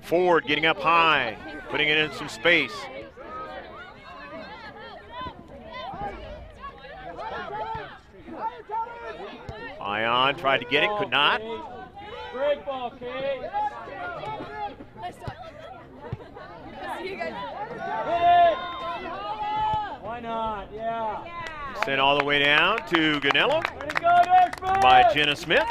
Ford getting up high, putting it in some space. Ion tried to get it, could not. Great ball, Kate. Why not? Yeah. Sent all the way down to Ganello Way to go, Northman! by Jenna Smith.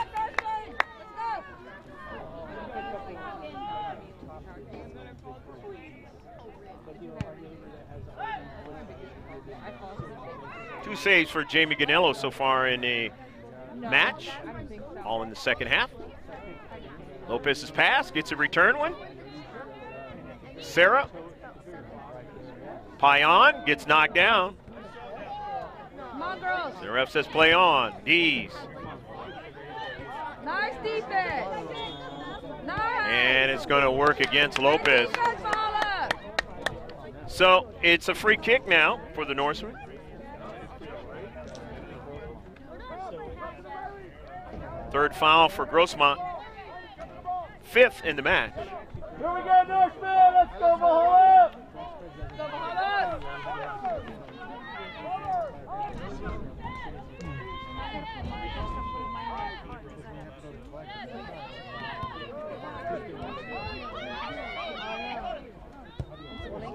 Two saves for Jamie Ganello so far in the match, all in the second half. Lopez's pass gets a return one. Sarah. Payan gets knocked down. Come on, girls. The ref says play on. Dees. Nice defense. Nice. And it's going to work against Lopez. Defense, Valhalla. So it's a free kick now for the Norsemen. Third foul for Grossmont. 5th in the match. Here we go, Northman! Let's go, Valhalla!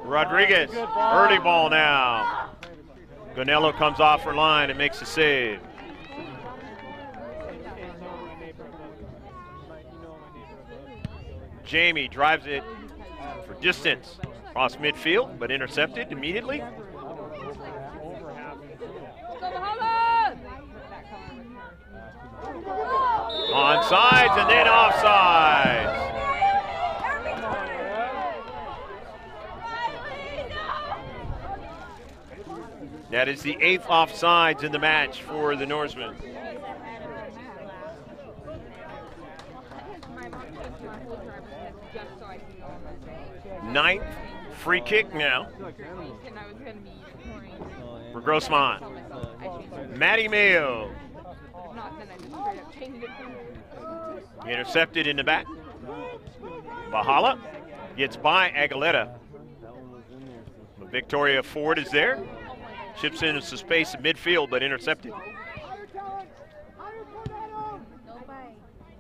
Rodriguez, early ball now. Ganello comes off her line and makes a save. Jamie drives it for distance across midfield, but intercepted immediately. Onsides and then offsides. That is the 8th offsides in the match for the Norsemen. 9th free kick now for Grossman. Maddie Mayo. Intercepted in the back. Bahala gets by Aguilera. Victoria Ford is there. Chips into some space in midfield, but intercepted.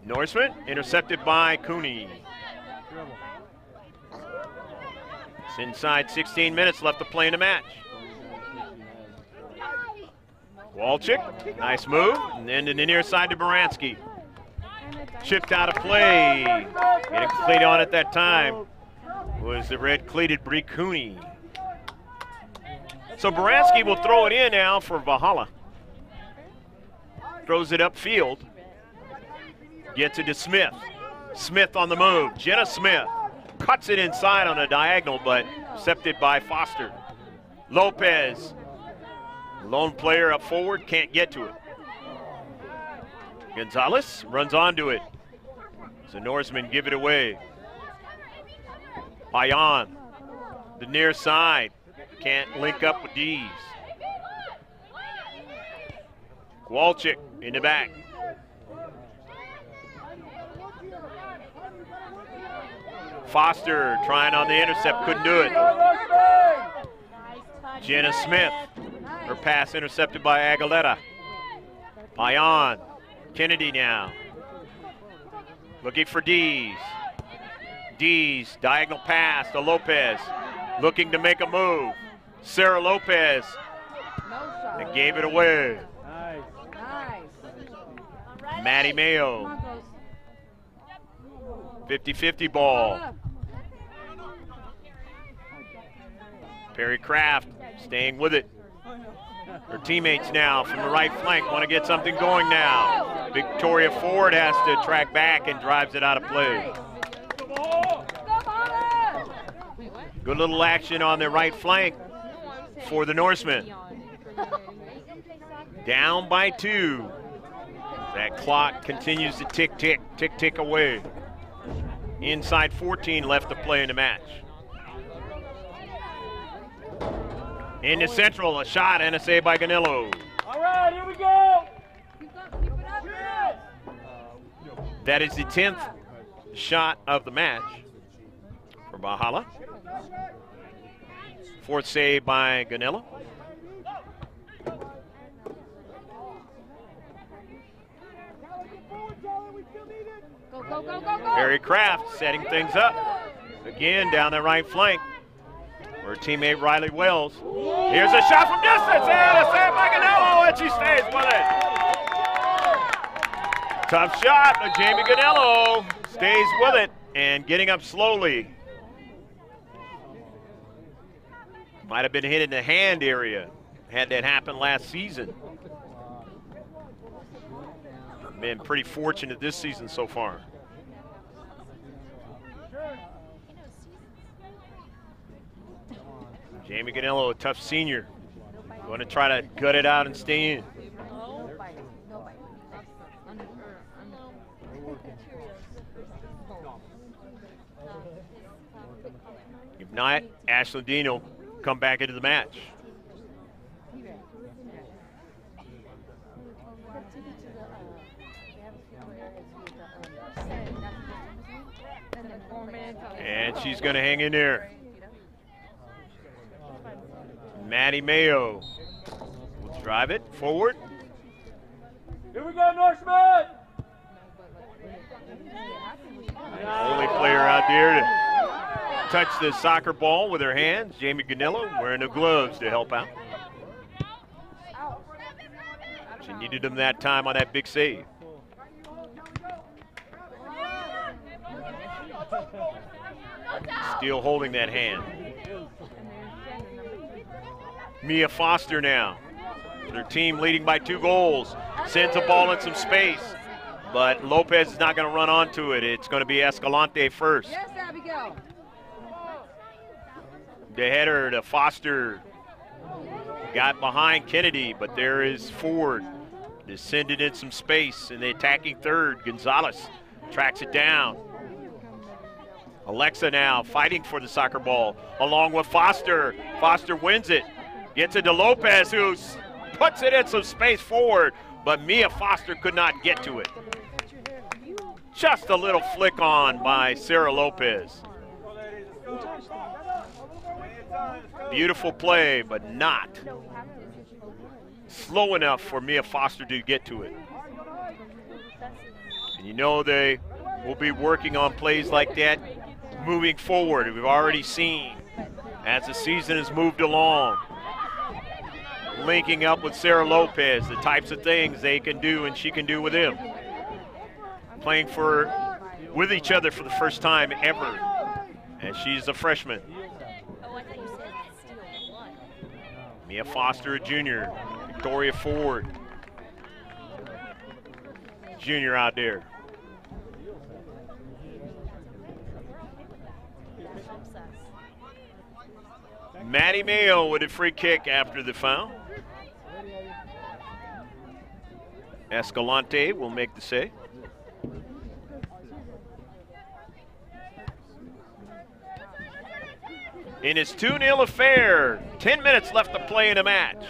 Norseman intercepted by Cooney. It's inside 16 minutes left to play in the match. Walczyk, nice move, and then to the near side to Baranski. Chipped out of play. Getting complete on at that time was the red cleated Bree Cooney. So Baranski will throw it in now for Valhalla. Throws it upfield. Gets it to Smith. Smith on the move. Jenna Smith cuts it inside on a diagonal, but intercepted by Foster. Lopez, lone player up forward, can't get to it. Gonzalez runs onto it. So Norsemen give it away. Payan, the near side. Can't link up with Dees. Walczyk in the back. Foster trying on the intercept, couldn't do it. Jenna Smith, her pass intercepted by Aguilera. Payan, Kennedy now. Looking for Dees. Dees, diagonal pass to Lopez. Looking to make a move. Sarah Lopez. And gave it away. Maddie Mayo. 50-50 ball. Perry Kraft staying with it. Her teammates now from the right flank want to get something going now. Victoria Ford has to track back and drives it out of play. Good little action on their right flank for the Norsemen. Down by 2. That clock continues to tick, tick, tick, tick away. Inside 14 left to play in the match. Into central, a shot and a save by Ganello. All right, here we go. That is the 10th shot of the match for Valhalla. 4th save by Ganello. Go, go, go, go, go. Barry Kraft setting things up. Again, down the right flank. For her teammate Riley Wells. Here's a shot from distance and a save by Ganello, and she stays with it. Tough shot, but Jamie Ganello stays with it and getting up slowly. Might have been hit in the hand area. Had that happen last season. Been pretty fortunate this season so far. Jamie Ganello, a tough senior. Going to try to gut it out and stay in. If not, Ashley Dean will come back into the match. And she's going to hang in there. Maddie Mayo will drive it forward. Here we go, Norsemen. Only player out there to touch the soccer ball with her hands. Jamie Ganillo wearing the gloves to help out. She needed them that time on that big save. Still holding that hand. Mia Foster now. Their team leading by 2 goals. Sends a ball in some space. But Lopez is not going to run onto it. It's going to be Escalante first. Yes, Abigail. The header to Foster got behind Kennedy, but there is Ford. Descended in some space in the attacking third. Gonzalez tracks it down. Alexa now fighting for the soccer ball along with Foster. Foster wins it. Gets it to Lopez, who puts it in some space forward, but Mia Foster could not get to it. Just a little flick on by Sarah Lopez. Beautiful play, but not slow enough for Mia Foster to get to it. And you know they will be working on plays like that moving forward. We've already seen as the season has moved along, linking up with Sarah Lopez, the types of things they can do and she can do with him. Playing with each other for the first time ever, and she's a freshman. Mia Foster, a junior. Victoria Ford, junior out there. Maddie Mayo with a free kick after the foul. Escalante will make the save. In its 2-0 affair, 10 minutes left to play in the match.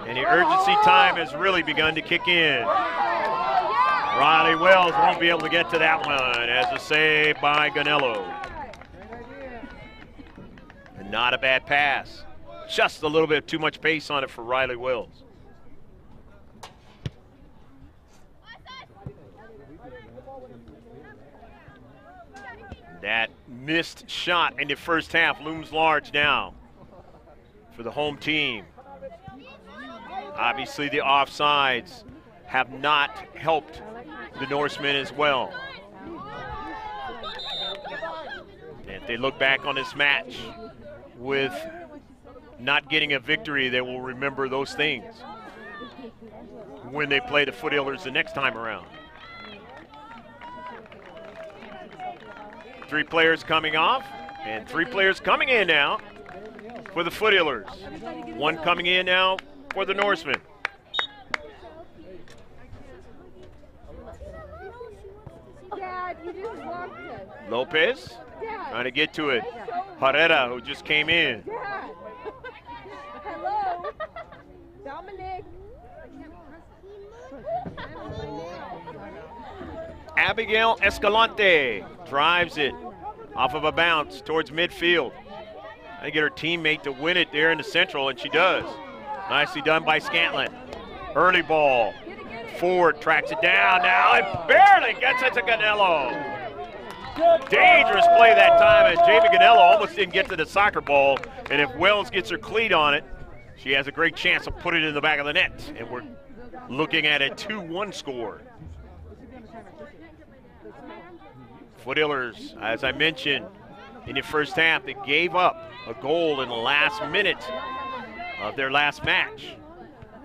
And the urgency time has really begun to kick in. Riley Wells won't be able to get to that one as a save by Ganello. And not a bad pass. Just a little bit too much pace on it for Riley Wells. That missed shot in the first half looms large now for the home team. Obviously, the offsides have not helped the Norsemen as well. And if they look back on this match with not getting a victory, they will remember those things when they play the Foothillers the next time around. 3 players coming off and 3 players coming in now for the Foothillers. 1 coming in now for the Norsemen. Dad, you just walked it. Lopez Dad. trying to get to it. Herrera, who just came in. Dad. Hello. Dominic. Abigail Escalante drives it off of a bounce towards midfield. I get her teammate to win it there in the central, and she does. Nicely done by Scantlin. Early ball. Ford tracks it down now and barely gets it to Ganello. Dangerous play that time, and Jamie Ganello almost didn't get to the soccer ball. And if Wells gets her cleat on it, she has a great chance of putting it in the back of the net. And we're looking at a 2-1 score. Foothillers, as I mentioned, in the first half, they gave up a goal in the last minute of their last match.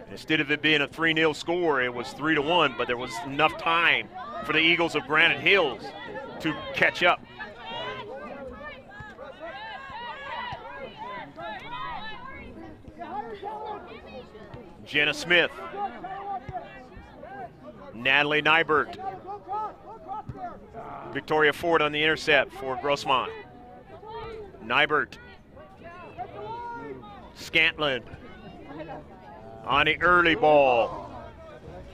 Instead of it being a 3-0 score, it was 3-1, but there was enough time for the Eagles of Granite Hills to catch up. Jenna Smith. Natalie Nybert. Victoria Ford on the intercept for Grossmont. Nybert. Scantlin on the early ball.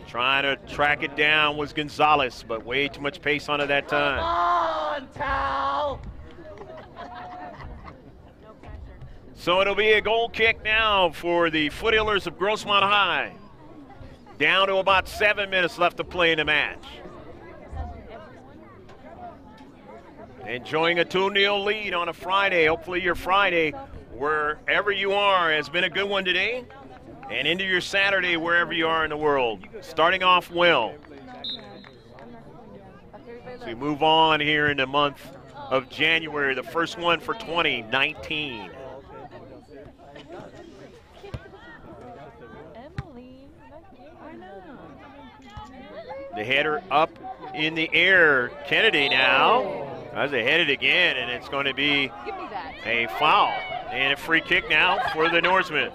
Trying to track it down was Gonzalez, but way too much pace on it that time. Come on, Tal! So it'll be a goal kick now for the Foothillers of Grossmont High. Down to about 7 minutes left to play in the match. Enjoying a 2-0 lead on a Friday. Hopefully your Friday, wherever you are, has been a good one today. And into your Saturday, wherever you are in the world. Starting off well. So we move on here in the month of January, the first one for 2019. The header up in the air. Kennedy now. As they headed again, and it's going to be a foul. And a free kick now for the Norsemen.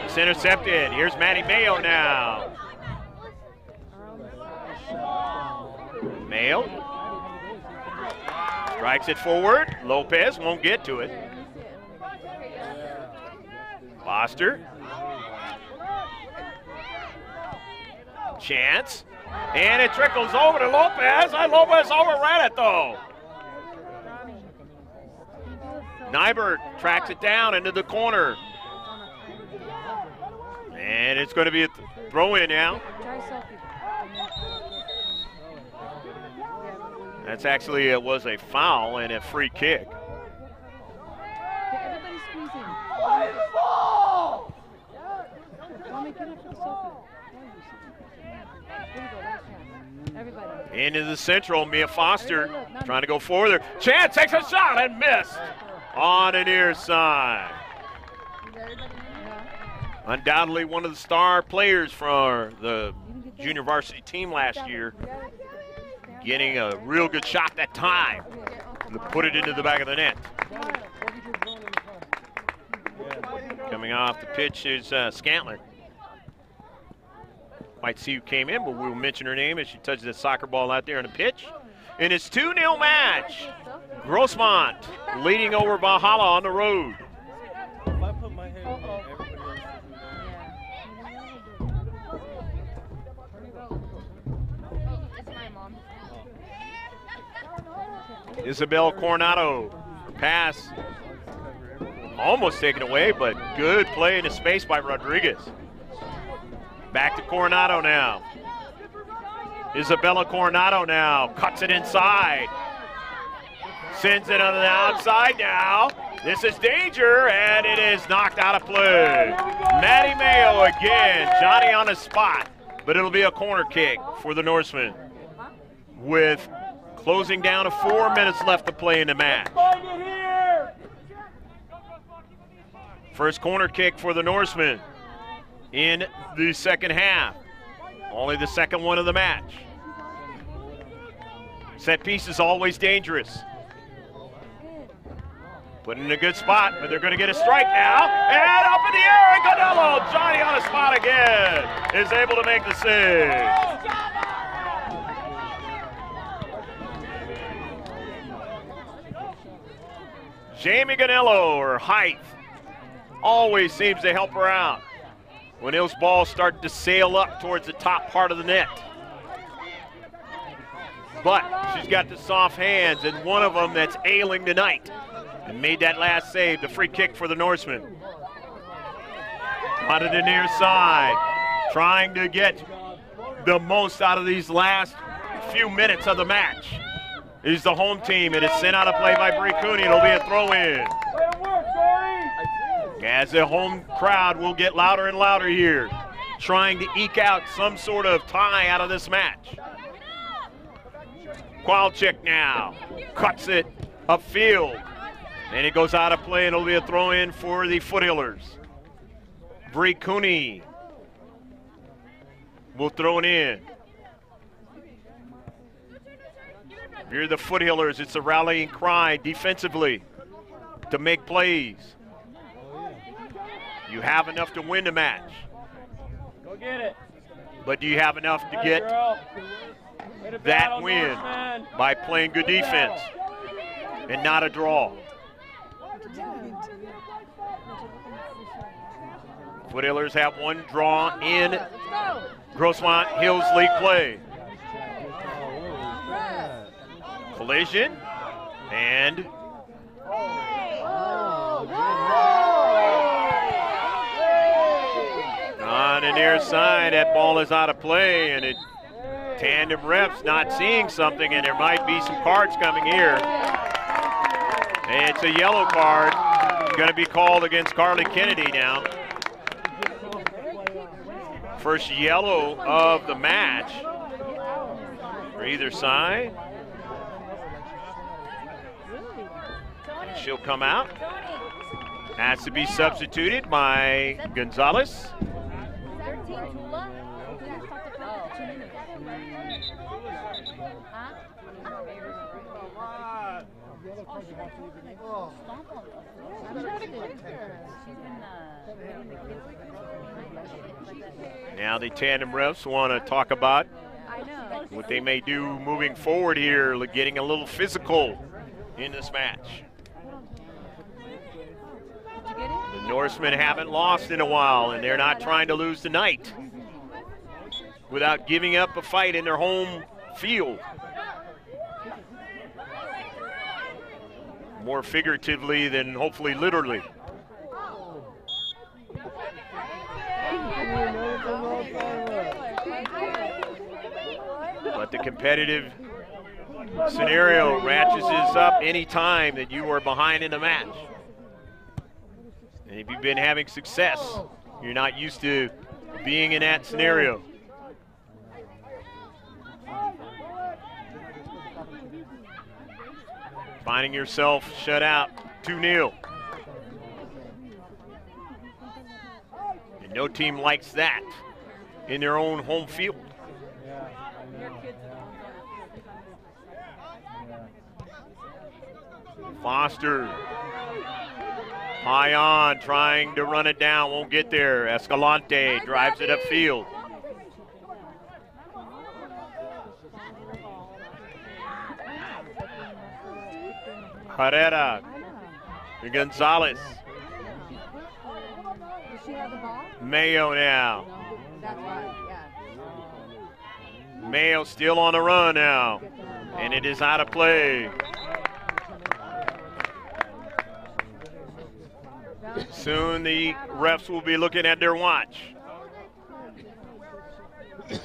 It's intercepted. Here's Matty Mayo now. Mayo strikes it forward. Lopez won't get to it. Foster. Chance. And it trickles over to Lopez. Lopez overran it, though. Nybert tracks it down into the corner. And it's going to be a throw-in now. That's actually, it was a foul and a free kick. Everybody squeeze in. Play the ball! Everybody. Into the central, Mia Foster trying to go forward. Chance takes a shot and missed on the near side. Undoubtedly one of the star players for the junior varsity team last year. Getting a real good shot that time to put it into the back of the net. Coming off the pitch is Scantler. Might see who came in, but we'll mention her name as she touches the soccer ball out there on the pitch. In its 2-0 match, Grossmont leading over Valhalla on the road. If I put my head on everybody else. Isabel Coronado, pass almost taken away, but good play into space by Rodriguez. Back to Coronado now. Isabella Coronado now cuts it inside. Sends it on the outside now. This is danger, and it is knocked out of play. Maddie Mayo again, Johnny on the spot, but it'll be a corner kick for the Norsemen with closing down to 4 minutes left to play in the match. First corner kick for the Norsemen in the second half. Only the second one of the match. Set piece is always dangerous. Put in a good spot, but they're going to get a strike now. And up in the air, and Canelo, Johnny on the spot again, is able to make the save. Jamie Ganello, her height, always seems to help her out when those balls start to sail up towards the top part of the net. But she's got the soft hands, and one of them that's ailing tonight, and made that last save, the free kick for the Norsemen. Out of the near side, trying to get the most out of these last few minutes of the match. Is the home team. It is sent out of play by Bree Cooney. It'll be a throw-in. As the home crowd will get louder and louder here, trying to eke out some sort of tie out of this match. Kowalczyk now cuts it upfield, and it goes out of play, and it'll be a throw-in for the Foothillers. Bree Cooney will throw it in. If you're the Foothillers, it's a rallying cry defensively to make plays. You have enough to win the match. Go get it. But do you have enough to get that win by playing good defense and not a draw? Foothillers have one draw in Grossmont Hills League play. Collision and on the near side, that ball is out of play, and it Tandem refs not seeing something, and there might be some cards coming here. And it's a yellow card. Going to be called against Carly Kennedy now. First yellow of the match for either side. And she'll come out. Has to be substituted by Gonzalez. 13, Tula. Now the tandem refs want to talk about what they may do moving forward here, getting a little physical in this match. The Norsemen haven't lost in a while, and they're not trying to lose tonight without giving up a fight in their home field. More figuratively than hopefully literally. But the competitive scenario ratchets up any time that you are behind in a match. And if you've been having success, you're not used to being in that scenario. Finding yourself shut out 2-0. And no team likes that in their own home field. Foster, high on, trying to run it down, won't get there. Escalante drives it upfield. Herrera to Gonzalez. Does she have the ball? Mayo now. That's right, yeah. Mayo still on the run now, and it is out of play. Soon the refs will be looking at their watch.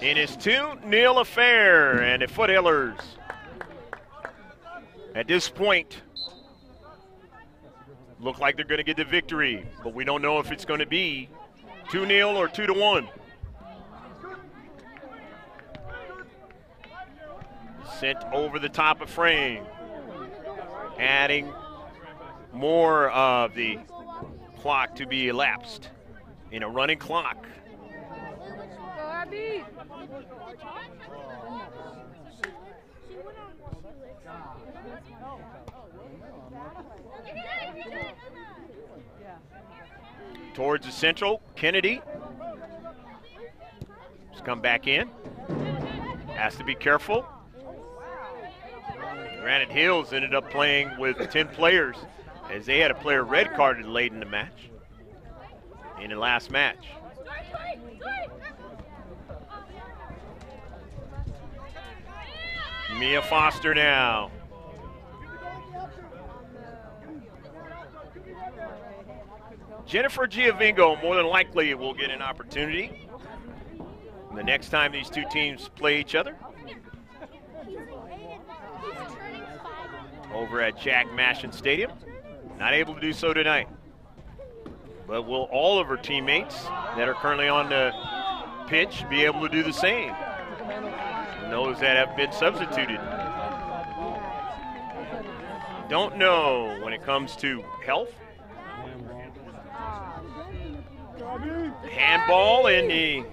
It is 2-0 affair, and the Foothillers at this point look like they're going to get the victory, but we don't know if it's going to be 2-0 or 2-1. Sent over the top of frame, adding more of the clock to be elapsed in a running clock. Go, Abby! Towards the central, Kennedy. Just come back in. Has to be careful. Granite Hills ended up playing with 10 players as they had a player red carded late in the match, in the last match. Mia Foster now. Jennifer Giovingo more than likely will get an opportunity the next time these two teams play each other. Over at Jack Mashin Stadium. Not able to do so tonight. But will all of her teammates that are currently on the pitch be able to do the same? And those that have been substituted. Don't know when it comes to health. Handball in the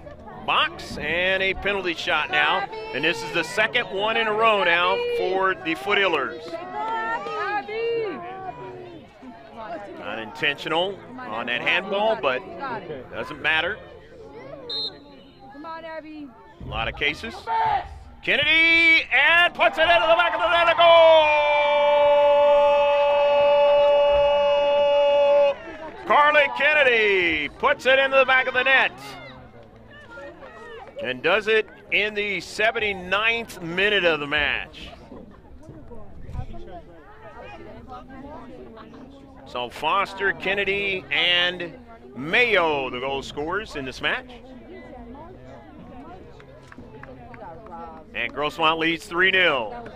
box and a penalty shot now. And this is the second one in a row now for the Foothillers. Not intentional on that handball, but doesn't matter. Come on, Abby. A lot of cases. Kennedy, and puts it into the back of the net, a goal! Carly Kennedy puts it into the back of the net. And does it in the 79th minute of the match. So Foster, Kennedy, and Mayo, the goal scorers in this match. And Grossmont leads 3-0.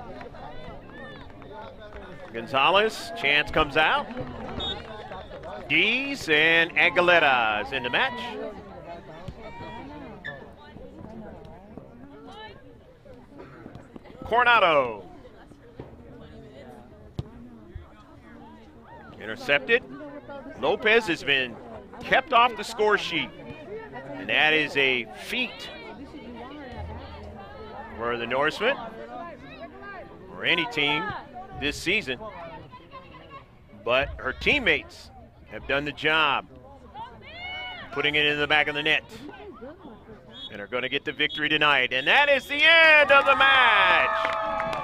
Gonzalez, chance comes out. Dees and Aguilera is in the match. Coronado. Intercepted. Lopez has been kept off the score sheet. And that is a feat for the Norsemen or any team this season. But her teammates have done the job, putting it in the back of the net, and are going to get the victory tonight. And that is the end of the match.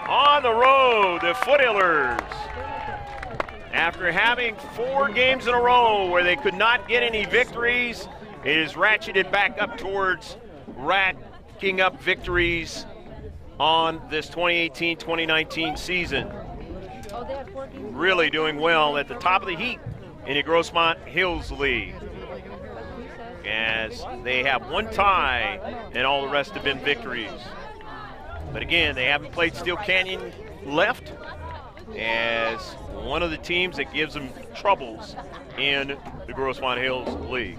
On the road, the Foothillers, after having 4 games in a row where they could not get any victories, it is ratcheted back up towards racking up victories on this 2018-2019 season. Really doing well at the top of the heap in the Grossmont Hills League, as they have 1 tie and all the rest have been victories. But again, they haven't played Steel Canyon left as one of the teams that gives them troubles in the Grossmont Hills League.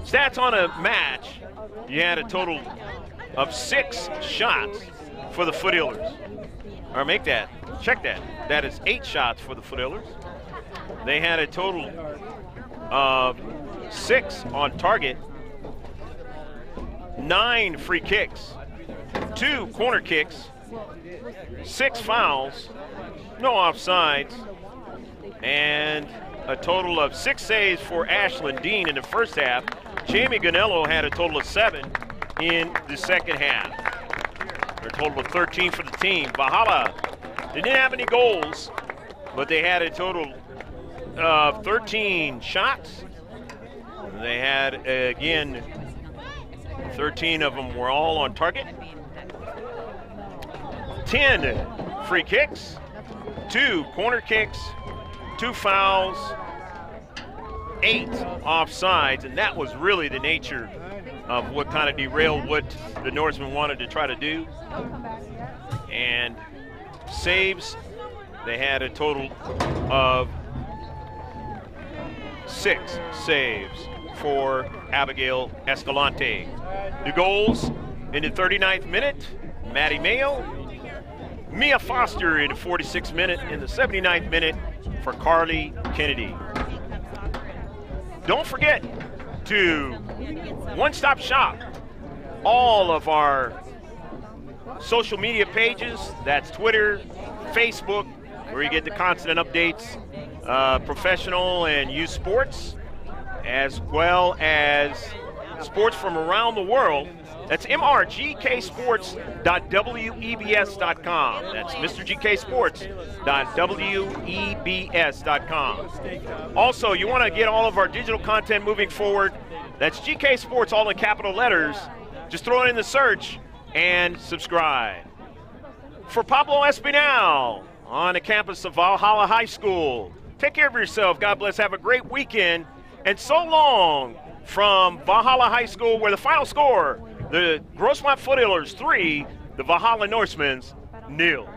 Stats on a match, you had a total of 6 shots for the Foothillers. Or make that, check that. That is 8 shots for the Foothillers. They had a total of 6 on target, 9 free kicks, 2 corner kicks, 6 fouls, no offsides, and a total of 6 saves for Ashlyn Dean in the first half. Jamie Ganello had a total of 7 in the second half. A total of 13 for the team. Valhalla didn't have any goals, but they had a total of 13 shots. They had, again, 13 of them were all on target. 10 free kicks, 2 corner kicks, 2 fouls, 8 offsides, and that was really the nature of what kind of derailed what the Norsemen wanted to try to do. And saves, they had a total of 6 saves for Abigail Escalante. The goals in the 39th minute, Maddie Mayo. Mia Foster in the 46th minute. In the 79th minute for Carly Kennedy. Don't forget to one-stop shop all of our social media pages. That's Twitter, Facebook, where you get the constant updates, professional and youth sports, as well as sports from around the world. That's mrgksports.webs.com. That's mrgksports.webs.com. Also, you want to get all of our digital content moving forward. That's GK Sports, all in capital letters. Just throw it in the search and subscribe. For Pablo Espinal on the campus of Valhalla High School, take care of yourself. God bless. Have a great weekend. And so long from Valhalla High School, where the final score, the Grossmont Foothillers 3, the Valhalla Norsemen 0.